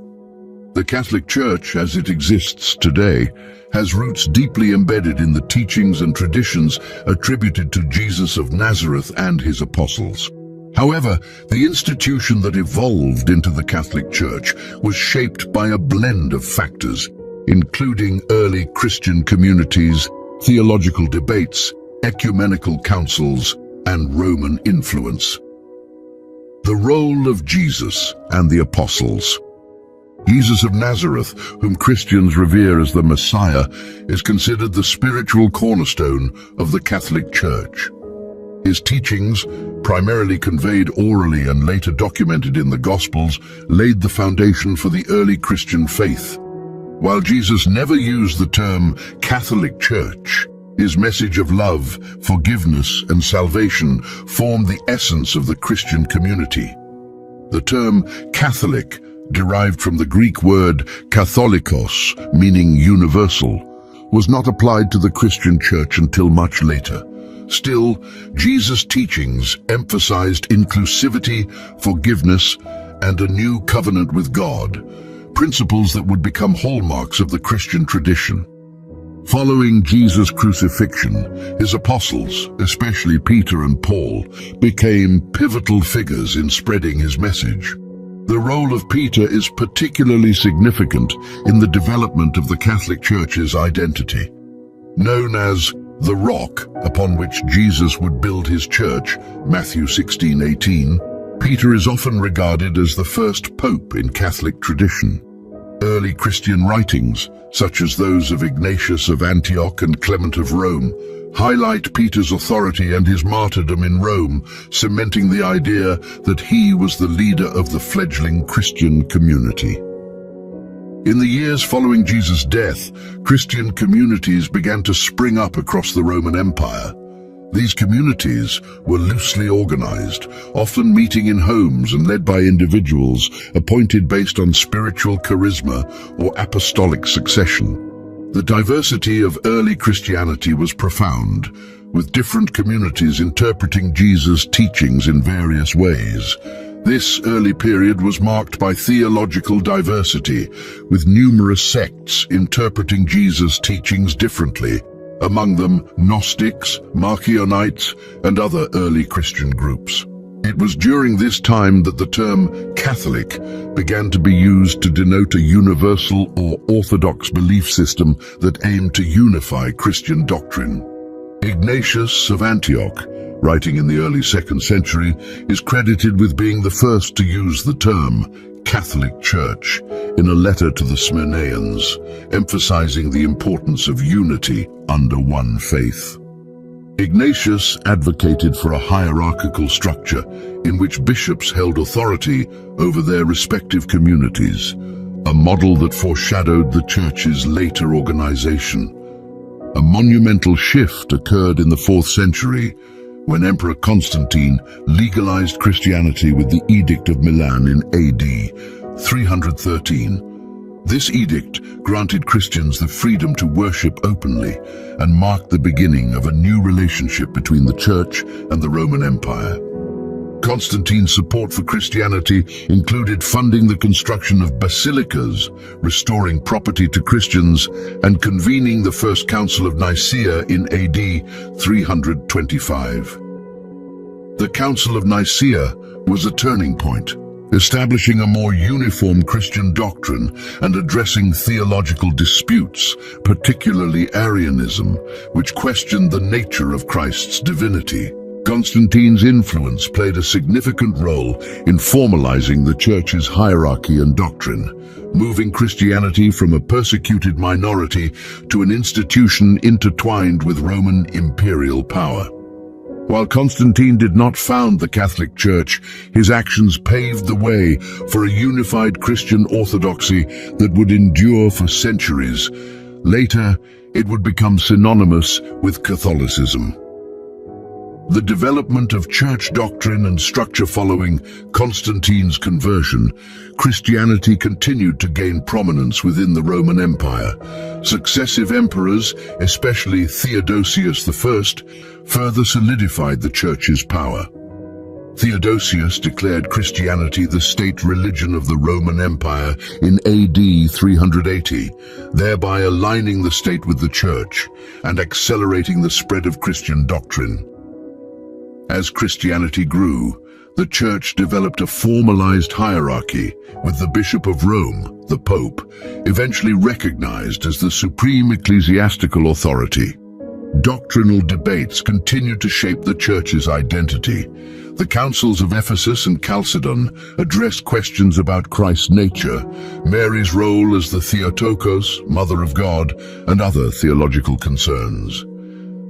The Catholic Church, as it exists today, has roots deeply embedded in the teachings and traditions attributed to Jesus of Nazareth and his apostles. However, the institution that evolved into the Catholic Church was shaped by a blend of factors, including early Christian communities, theological debates, ecumenical councils, and Roman influence. The role of Jesus and the apostles. Jesus of Nazareth, whom Christians revere as the Messiah, is considered the spiritual cornerstone of the Catholic Church. His teachings, primarily conveyed orally and later documented in the Gospels, laid the foundation for the early Christian faith. While Jesus never used the term Catholic Church, his message of love, forgiveness, and salvation formed the essence of the Christian community. The term Catholic, derived from the Greek word katholikos, meaning universal, was not applied to the Christian Church until much later. Still, Jesus' teachings emphasized inclusivity, forgiveness, and a new covenant with God, principles that would become hallmarks of the Christian tradition. Following Jesus' crucifixion, his apostles, especially Peter and Paul, became pivotal figures in spreading his message. The role of Peter is particularly significant in the development of the Catholic Church's identity. Known as the rock upon which Jesus would build his church, Matthew 16:18, Peter is often regarded as the first pope in Catholic tradition. Early Christian writings, such as those of Ignatius of Antioch and Clement of Rome, highlight Peter's authority and his martyrdom in Rome, cementing the idea that he was the leader of the fledgling Christian community. In the years following Jesus' death, Christian communities began to spring up across the Roman Empire. These communities were loosely organized, often meeting in homes and led by individuals appointed based on spiritual charisma or apostolic succession. The diversity of early Christianity was profound, with different communities interpreting Jesus' teachings in various ways. This early period was marked by theological diversity, with numerous sects interpreting Jesus' teachings differently, among them Gnostics, Marcionites, and other early Christian groups. It was during this time that the term Catholic began to be used to denote a universal or orthodox belief system that aimed to unify Christian doctrine. Ignatius of Antioch, writing in the early 2nd century, is credited with being the first to use the term Catholic Church in a letter to the Smyrnaeans, emphasizing the importance of unity under one faith. Ignatius advocated for a hierarchical structure in which bishops held authority over their respective communities, a model that foreshadowed the Church's later organization. A monumental shift occurred in the 4th century when Emperor Constantine legalized Christianity with the Edict of Milan in AD 313. This edict granted Christians the freedom to worship openly and marked the beginning of a new relationship between the Church and the Roman Empire. Constantine's support for Christianity included funding the construction of basilicas, restoring property to Christians, and convening the First Council of Nicaea in AD 325. The Council of Nicaea was a turning point, establishing a more uniform Christian doctrine and addressing theological disputes, particularly Arianism, which questioned the nature of Christ's divinity. Constantine's influence played a significant role in formalizing the Church's hierarchy and doctrine, moving Christianity from a persecuted minority to an institution intertwined with Roman imperial power. While Constantine did not found the Catholic Church, his actions paved the way for a unified Christian orthodoxy that would endure for centuries. Later, it would become synonymous with Catholicism. The development of church doctrine and structure following Constantine's conversion, Christianity continued to gain prominence within the Roman Empire. Successive emperors, especially Theodosius I, further solidified the Church's power. Theodosius declared Christianity the state religion of the Roman Empire in AD 380, thereby aligning the state with the Church and accelerating the spread of Christian doctrine. As Christianity grew, the Church developed a formalized hierarchy, with the Bishop of Rome, the Pope, eventually recognized as the supreme ecclesiastical authority. Doctrinal debates continued to shape the Church's identity. The councils of Ephesus and Chalcedon addressed questions about Christ's nature, Mary's role as the Theotokos, Mother of God, and other theological concerns.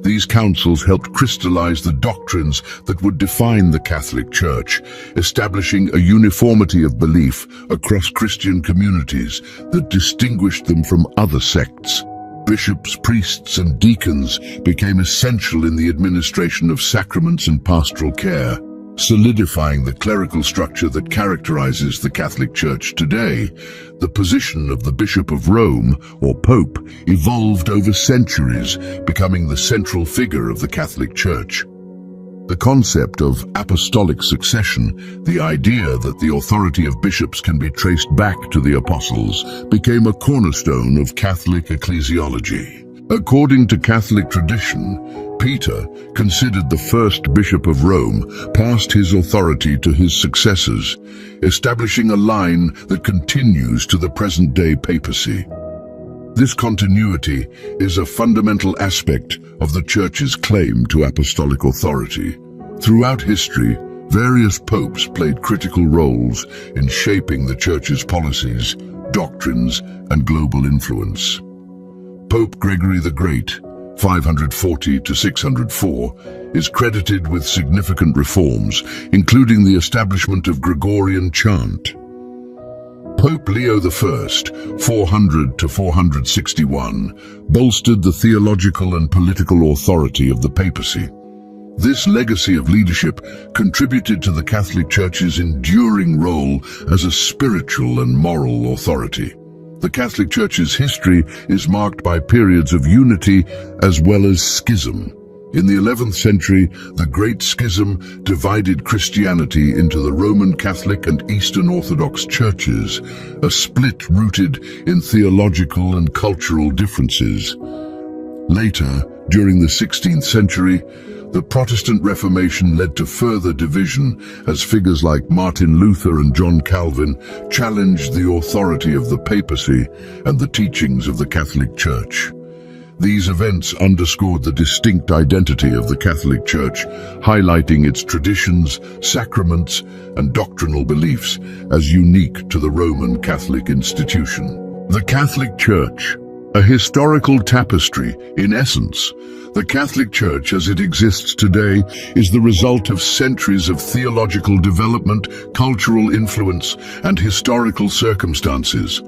These councils helped crystallize the doctrines that would define the Catholic Church, establishing a uniformity of belief across Christian communities that distinguished them from other sects. Bishops, priests, and deacons became essential in the administration of sacraments and pastoral care, solidifying the clerical structure that characterizes the Catholic Church today. The position of the Bishop of Rome, or Pope, evolved over centuries, becoming the central figure of the Catholic Church. The concept of apostolic succession, the idea that the authority of bishops can be traced back to the apostles, became a cornerstone of Catholic ecclesiology. According to Catholic tradition, Peter, considered the first Bishop of Rome, passed his authority to his successors, establishing a line that continues to the present-day papacy. This continuity is a fundamental aspect of the Church's claim to apostolic authority. Throughout history, various popes played critical roles in shaping the Church's policies, doctrines, and global influence. Pope Gregory the Great, 540 to 604, is credited with significant reforms, including the establishment of Gregorian chant. Pope Leo I, 400 to 461, bolstered the theological and political authority of the papacy. This legacy of leadership contributed to the Catholic Church's enduring role as a spiritual and moral authority. The Catholic Church's history is marked by periods of unity as well as schism. In the 11th century, the Great Schism divided Christianity into the Roman Catholic and Eastern Orthodox churches, a split rooted in theological and cultural differences. Later, during the 16th century, the Protestant Reformation led to further division as figures like Martin Luther and John Calvin challenged the authority of the papacy and the teachings of the Catholic Church. These events underscored the distinct identity of the Catholic Church, highlighting its traditions, sacraments, and doctrinal beliefs as unique to the Roman Catholic institution. The Catholic Church, a historical tapestry, in essence. The Catholic Church as it exists today is the result of centuries of theological development, cultural influence, and historical circumstances.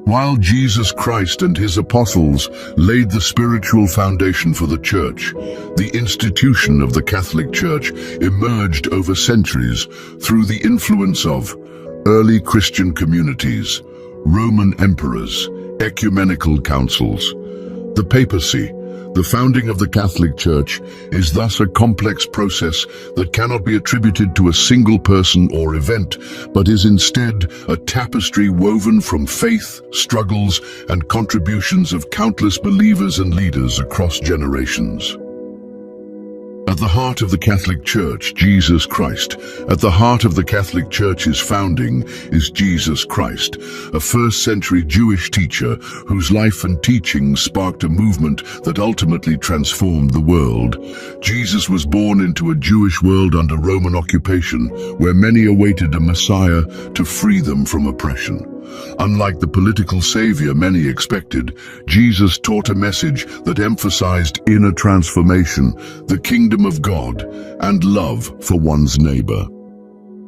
While Jesus Christ and his apostles laid the spiritual foundation for the Church, the institution of the Catholic Church emerged over centuries through the influence of early Christian communities, Roman emperors, ecumenical councils. The papacy, the founding of the Catholic Church, is thus a complex process that cannot be attributed to a single person or event, but is instead a tapestry woven from faith, struggles, and contributions of countless believers and leaders across generations. At the heart of the Catholic Church, Jesus Christ. At the heart of the Catholic Church's founding is Jesus Christ, a first-century Jewish teacher whose life and teachings sparked a movement that ultimately transformed the world. Jesus was born into a Jewish world under Roman occupation, where many awaited a Messiah to free them from oppression. Unlike the political savior many expected, Jesus taught a message that emphasized inner transformation, the kingdom of God, and love for one's neighbor.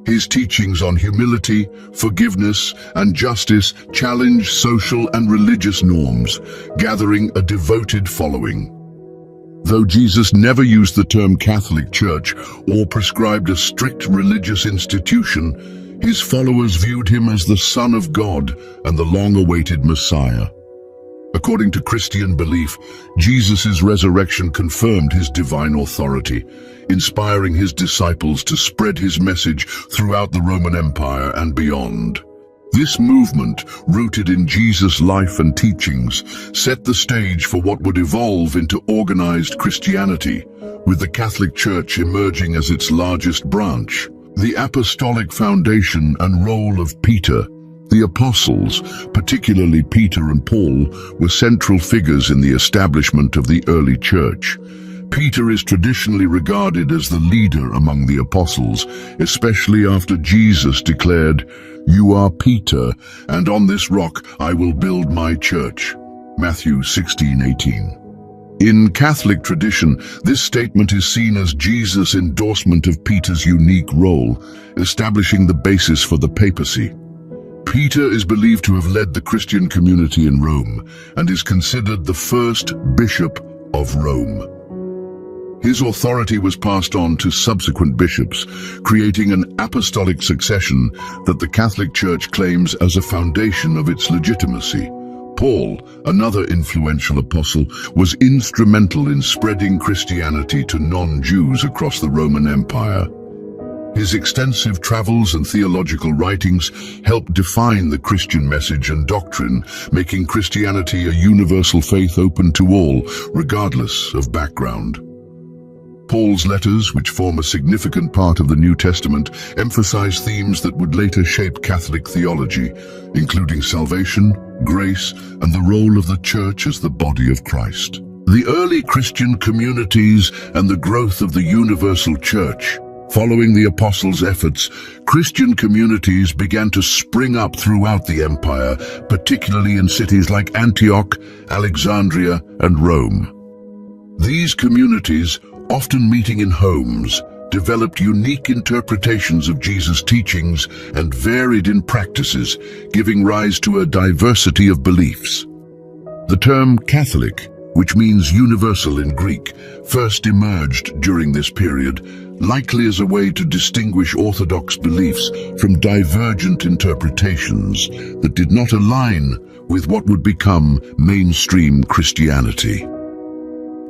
His teachings on humility, forgiveness, and justice challenged social and religious norms, gathering a devoted following. Though Jesus never used the term Catholic Church or prescribed a strict religious institution, his followers viewed him as the Son of God and the long-awaited Messiah. According to Christian belief, Jesus' resurrection confirmed his divine authority, inspiring his disciples to spread his message throughout the Roman Empire and beyond. This movement, rooted in Jesus' life and teachings, set the stage for what would evolve into organized Christianity, with the Catholic Church emerging as its largest branch. The apostolic foundation and role of Peter. The apostles, particularly Peter and Paul, were central figures in the establishment of the early church. Peter is traditionally regarded as the leader among the apostles, especially after Jesus declared, "You are Peter, and on this rock I will build my church." Matthew 16:18. In Catholic tradition, this statement is seen as Jesus' endorsement of Peter's unique role, establishing the basis for the papacy. Peter is believed to have led the Christian community in Rome and is considered the first bishop of Rome. His authority was passed on to subsequent bishops, creating an apostolic succession that the Catholic Church claims as a foundation of its legitimacy. Paul, another influential apostle, was instrumental in spreading Christianity to non-Jews across the Roman Empire. His extensive travels and theological writings helped define the Christian message and doctrine, making Christianity a universal faith open to all, regardless of background. Paul's letters, which form a significant part of the New Testament, emphasize themes that would later shape Catholic theology, including salvation, grace, and the role of the Church as the body of Christ. The early Christian communities and the growth of the universal Church. Following the apostles' efforts, Christian communities began to spring up throughout the empire, particularly in cities like Antioch, Alexandria, and Rome. These communities, often meeting in homes, developed unique interpretations of Jesus' teachings and varied in practices, giving rise to a diversity of beliefs. The term Catholic, which means universal in Greek, first emerged during this period, likely as a way to distinguish orthodox beliefs from divergent interpretations that did not align with what would become mainstream Christianity.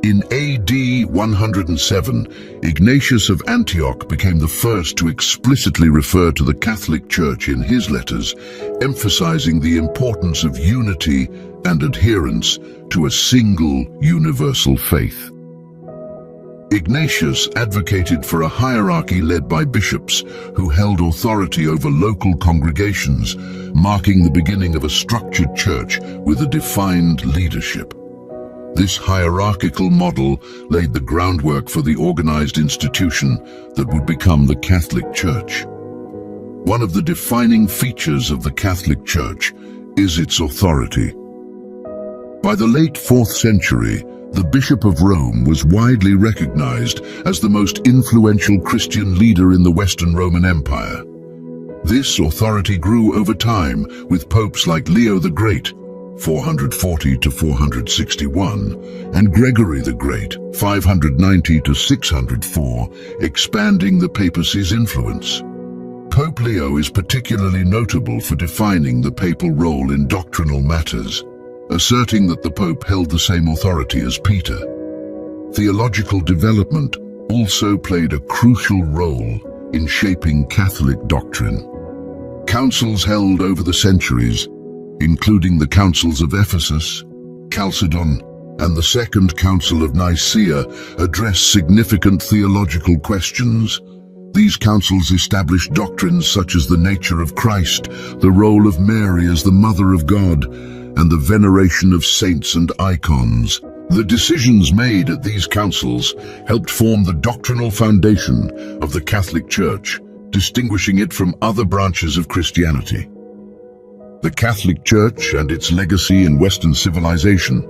In AD 107, Ignatius of Antioch became the first to explicitly refer to the Catholic Church in his letters, emphasizing the importance of unity and adherence to a single universal faith. Ignatius advocated for a hierarchy led by bishops who held authority over local congregations, marking the beginning of a structured church with a defined leadership. This hierarchical model laid the groundwork for the organized institution that would become the Catholic Church. One of the defining features of the Catholic Church is its authority. By the late 4th century, the Bishop of Rome was widely recognized as the most influential Christian leader in the Western Roman Empire. This authority grew over time with popes like Leo the Great, 440 to 461, and Gregory the Great, 590 to 604, expanding the papacy's influence. Pope Leo is particularly notable for defining the papal role in doctrinal matters, asserting that the Pope held the same authority as Peter. Theological development also played a crucial role in shaping Catholic doctrine. Councils held over the centuries, including the Councils of Ephesus, Chalcedon, and the Second Council of Nicaea, addressed significant theological questions. These councils established doctrines such as the nature of Christ, the role of Mary as the Mother of God, and the veneration of saints and icons. The decisions made at these councils helped form the doctrinal foundation of the Catholic Church, distinguishing it from other branches of Christianity. The Catholic Church and its legacy in Western civilization.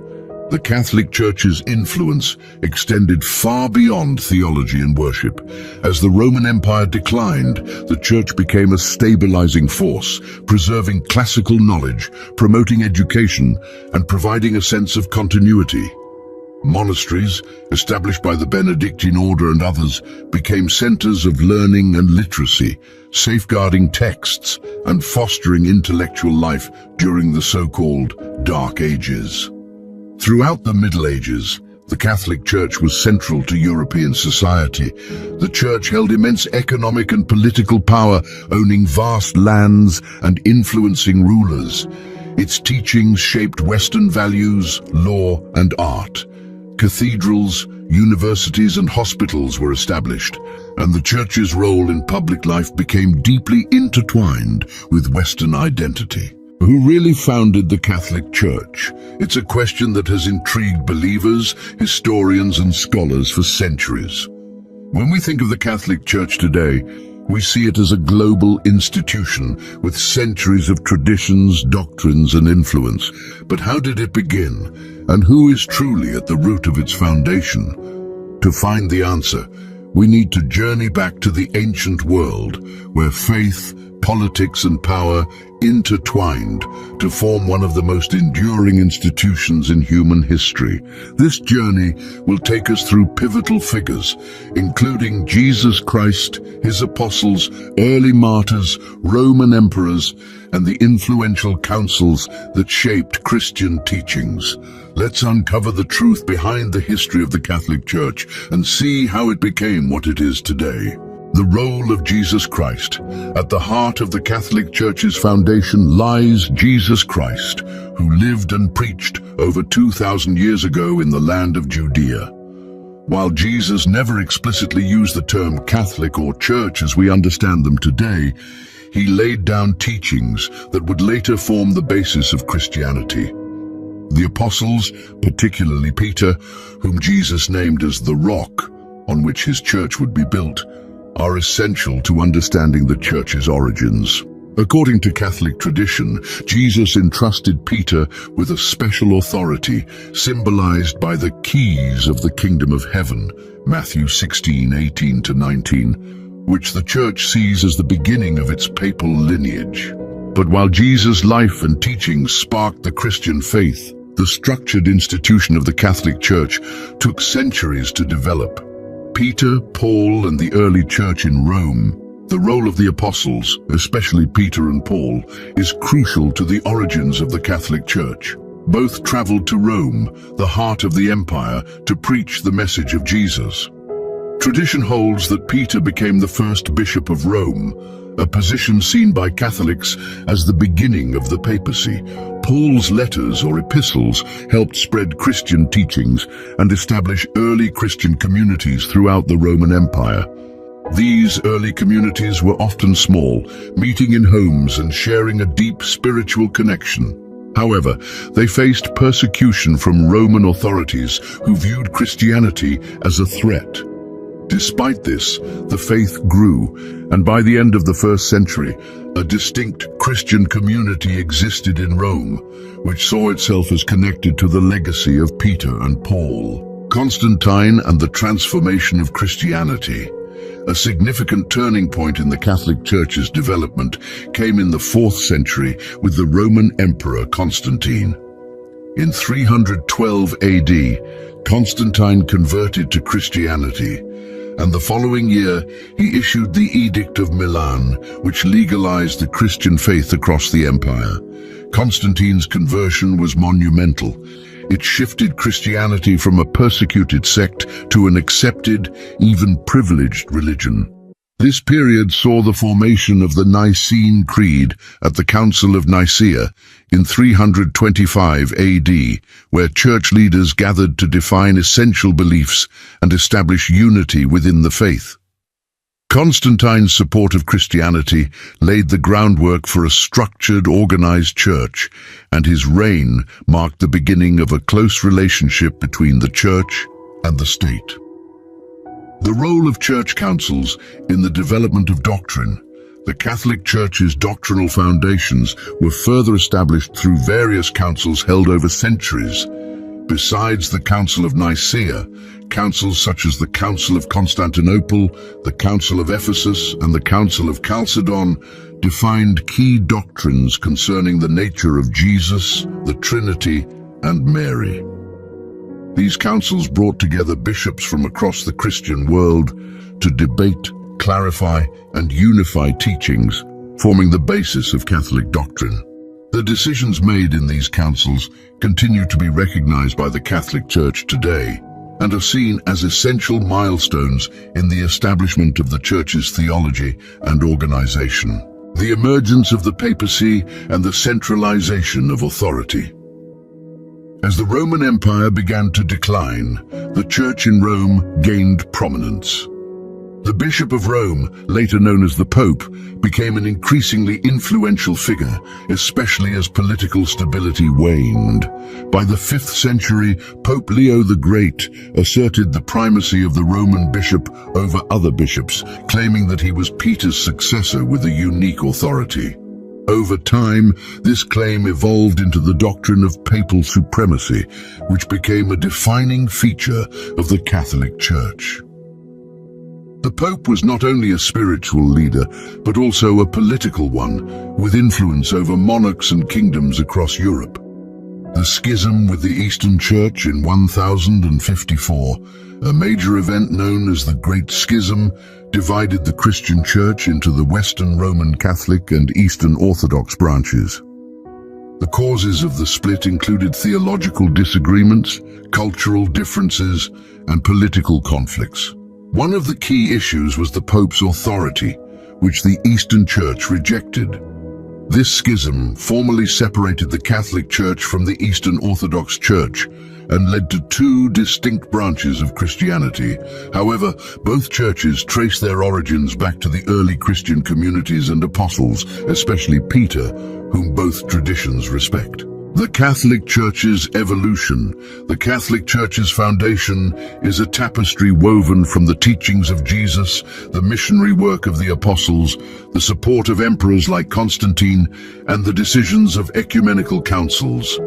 The Catholic Church's influence extended far beyond theology and worship. As the Roman Empire declined, the Church became a stabilizing force, preserving classical knowledge, promoting education, and providing a sense of continuity. Monasteries, established by the Benedictine order and others, became centers of learning and literacy, safeguarding texts and fostering intellectual life during the so-called Dark Ages. Throughout the Middle Ages, the Catholic Church was central to European society. The Church held immense economic and political power, owning vast lands and influencing rulers. Its teachings shaped Western values, law, and art. Cathedrals, universities, and hospitals were established, and the Church's role in public life became deeply intertwined with Western identity. Who really founded the Catholic Church? It's a question that has intrigued believers, historians, and scholars for centuries. When we think of the Catholic Church today, we see it as a global institution with centuries of traditions, doctrines, and influence. But how did it begin? And who is truly at the root of its foundation? To find the answer, we need to journey back to the ancient world, where faith, politics, and power intertwined to form one of the most enduring institutions in human history. This journey will take us through pivotal figures, including Jesus Christ, his apostles, early martyrs, Roman emperors, and the influential councils that shaped Christian teachings. Let's uncover the truth behind the history of the Catholic Church and see how it became what it is today. The role of Jesus Christ. At the heart of the Catholic Church's foundation lies Jesus Christ, who lived and preached over 2,000 years ago in the land of Judea. While Jesus never explicitly used the term Catholic or Church as we understand them today, he laid down teachings that would later form the basis of Christianity. The apostles, particularly Peter, whom Jesus named as the rock on which his church would be built, are essential to understanding the Church's origins. According to Catholic tradition, Jesus entrusted Peter with a special authority symbolized by the keys of the kingdom of heaven, Matthew 16:18-19, which the Church sees as the beginning of its papal lineage. But while Jesus' life and teachings sparked the Christian faith, the structured institution of the Catholic Church took centuries to develop. Peter, Paul, and the early Church in Rome. The role of the apostles, especially Peter and Paul, is crucial to the origins of the Catholic Church. Both traveled to Rome, the heart of the empire, to preach the message of Jesus. Tradition holds that Peter became the first bishop of Rome, a position seen by Catholics as the beginning of the papacy. Paul's letters or epistles helped spread Christian teachings and establish early Christian communities throughout the Roman Empire. These early communities were often small, meeting in homes and sharing a deep spiritual connection. However, they faced persecution from Roman authorities who viewed Christianity as a threat. Despite this, the faith grew, and by the end of the first century, a distinct Christian community existed in Rome, which saw itself as connected to the legacy of Peter and Paul. Constantine and the transformation of Christianity. A significant turning point in the Catholic Church's development came in the 4th century with the Roman Emperor Constantine. In 312 AD, Constantine converted to Christianity, and the following year he issued the Edict of Milan, which legalized the Christian faith across the empire. Constantine's conversion was monumental. It shifted Christianity from a persecuted sect to an accepted, even privileged religion. This period saw the formation of the Nicene Creed at the Council of Nicaea in 325 AD, where church leaders gathered to define essential beliefs and establish unity within the faith. Constantine's support of Christianity laid the groundwork for a structured, organized church, and his reign marked the beginning of a close relationship between the church and the state. The role of church councils in the development of doctrine. The Catholic Church's doctrinal foundations were further established through various councils held over centuries. Besides the Council of Nicaea, councils such as the Council of Constantinople, the Council of Ephesus, and the Council of Chalcedon defined key doctrines concerning the nature of Jesus, the Trinity, and Mary. These councils brought together bishops from across the Christian world to debate, clarify, and unify teachings, forming the basis of Catholic doctrine. The decisions made in these councils continue to be recognized by the Catholic Church today and are seen as essential milestones in the establishment of the Church's theology and organization. The emergence of the papacy and the centralization of authority. As the Roman Empire began to decline, the Church in Rome gained prominence. The Bishop of Rome, later known as the Pope, became an increasingly influential figure, especially as political stability waned. By the 5th century, Pope Leo the Great asserted the primacy of the Roman bishop over other bishops, claiming that he was Peter's successor with a unique authority. Over time, this claim evolved into the doctrine of papal supremacy, which became a defining feature of the Catholic Church. The Pope was not only a spiritual leader, but also a political one, with influence over monarchs and kingdoms across Europe. The schism with the Eastern Church in 1054, a major event known as the Great Schism, divided the Christian Church into the Western Roman Catholic and Eastern Orthodox branches. The causes of the split included theological disagreements, cultural differences, and political conflicts. One of the key issues was the Pope's authority, which the Eastern Church rejected. This schism formally separated the Catholic Church from the Eastern Orthodox Church and led to two distinct branches of Christianity. However, both churches trace their origins back to the early Christian communities and apostles, especially Peter, whom both traditions respect. The Catholic Church's evolution. The Catholic Church's foundation is a tapestry woven from the teachings of Jesus, the missionary work of the apostles, the support of emperors like Constantine, and the decisions of ecumenical councils.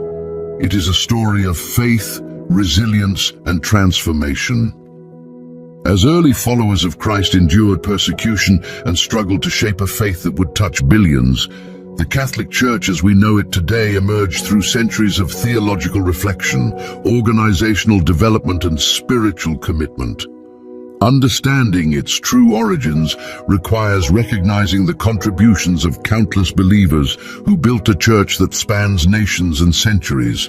It is a story of faith, resilience, and transformation. As early followers of Christ endured persecution and struggled to shape a faith that would touch billions, the Catholic Church as we know it today emerged through centuries of theological reflection, organizational development, and spiritual commitment. Understanding its true origins requires recognizing the contributions of countless believers who built a church that spans nations and centuries.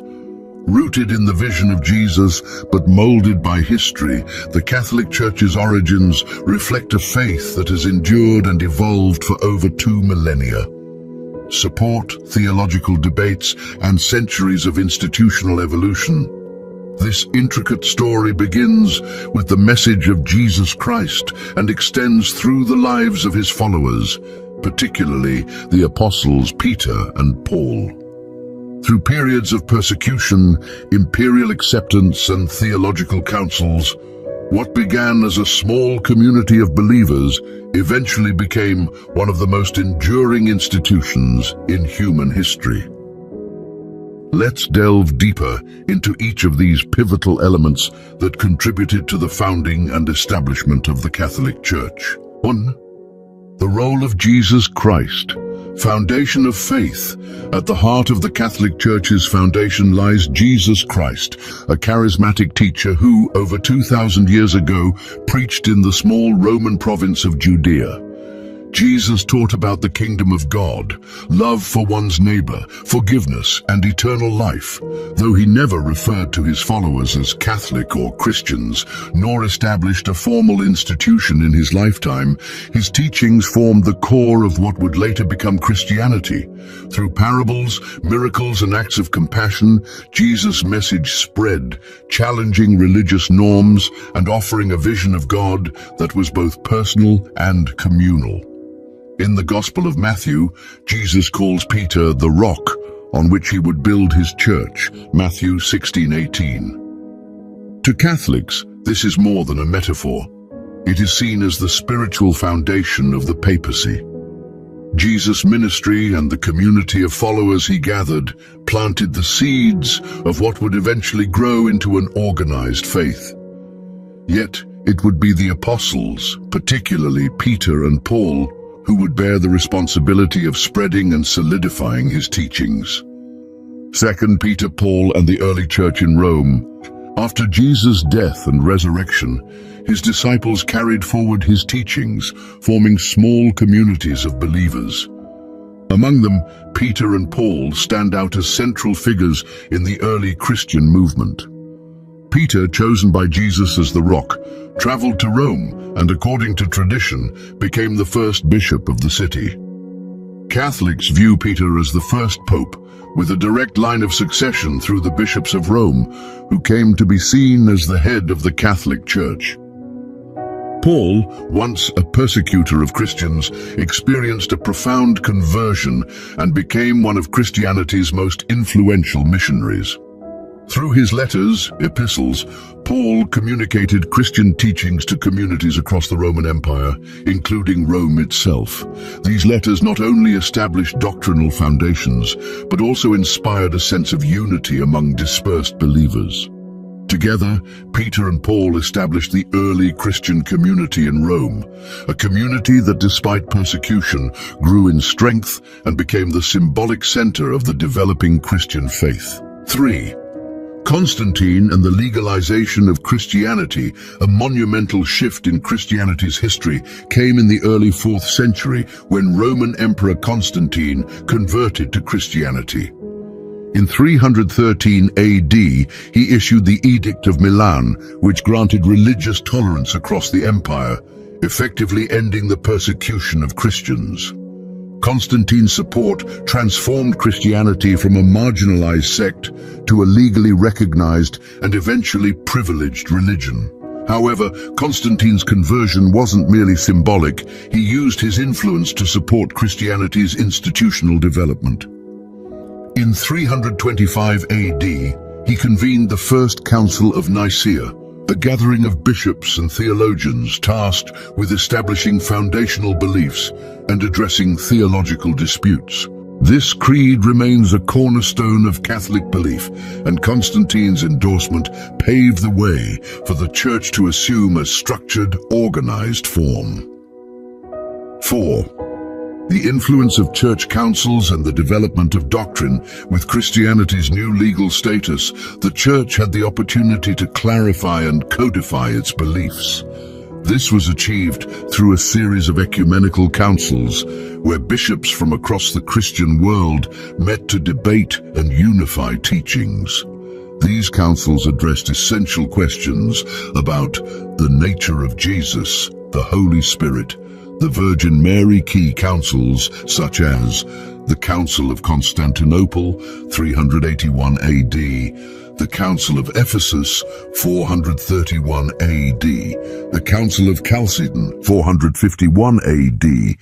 Rooted in the vision of Jesus, but molded by history, the Catholic Church's origins reflect a faith that has endured and evolved for over 2 millennia. Support, theological debates, and centuries of institutional evolution. This intricate story begins with the message of Jesus Christ and extends through the lives of his followers, particularly the apostles Peter and Paul. Through periods of persecution, imperial acceptance, and theological councils, what began as a small community of believers eventually became one of the most enduring institutions in human history. Let's delve deeper into each of these pivotal elements that contributed to the founding and establishment of the Catholic Church. 1. The role of Jesus Christ. Foundation of faith. At the heart of the Catholic Church's foundation lies Jesus Christ, a charismatic teacher who, over 2,000 years ago, preached in the small Roman province of Judea. Jesus taught about the kingdom of God, love for one's neighbor, forgiveness, and eternal life. Though he never referred to his followers as Catholic or Christians, nor established a formal institution in his lifetime, his teachings formed the core of what would later become Christianity. Through parables, miracles, and acts of compassion, Jesus' message spread, challenging religious norms and offering a vision of God that was both personal and communal. In the Gospel of Matthew, Jesus calls Peter the rock on which he would build his church, Matthew 16:18. To Catholics, this is more than a metaphor. It is seen as the spiritual foundation of the papacy. Jesus' ministry and the community of followers he gathered planted the seeds of what would eventually grow into an organized faith. Yet, it would be the apostles, particularly Peter and Paul, who would bear the responsibility of spreading and solidifying his teachings. 2 Peter, Paul, and the early church in Rome. After Jesus' death and resurrection, his disciples carried forward his teachings, forming small communities of believers. Among them, Peter and Paul stand out as central figures in the early Christian movement. Peter, chosen by Jesus as the rock, traveled to Rome and, according to tradition, became the first bishop of the city. Catholics view Peter as the first pope, with a direct line of succession through the bishops of Rome, who came to be seen as the head of the Catholic Church. Paul, once a persecutor of Christians, experienced a profound conversion and became one of Christianity's most influential missionaries. Through his letters, epistles, Paul communicated Christian teachings to communities across the Roman Empire, including Rome itself. These letters not only established doctrinal foundations, but also inspired a sense of unity among dispersed believers. Together, Peter and Paul established the early Christian community in Rome, a community that, despite persecution, grew in strength and became the symbolic center of the developing Christian faith. 3. Constantine and the legalization of Christianity. A monumental shift in Christianity's history came in the early 4th century when Roman Emperor Constantine converted to Christianity. In 313 AD, he issued the Edict of Milan, which granted religious tolerance across the empire, effectively ending the persecution of Christians. Constantine's support transformed Christianity from a marginalized sect to a legally recognized and eventually privileged religion. However, Constantine's conversion wasn't merely symbolic. He used his influence to support Christianity's institutional development. In 325 AD, he convened the First Council of Nicaea, a gathering of bishops and theologians tasked with establishing foundational beliefs and addressing theological disputes. This creed remains a cornerstone of Catholic belief, and Constantine's endorsement paved the way for the Church to assume a structured, organized form. 4. The influence of church councils and the development of doctrine. With Christianity's new legal status, the Church had the opportunity to clarify and codify its beliefs. This was achieved through a series of ecumenical councils, where bishops from across the Christian world met to debate and unify teachings. These councils addressed essential questions about the nature of Jesus, the Holy Spirit, the Virgin Mary. Key councils such as the Council of Constantinople, 381 AD, the Council of Ephesus, 431 AD, the Council of Chalcedon, 451 AD,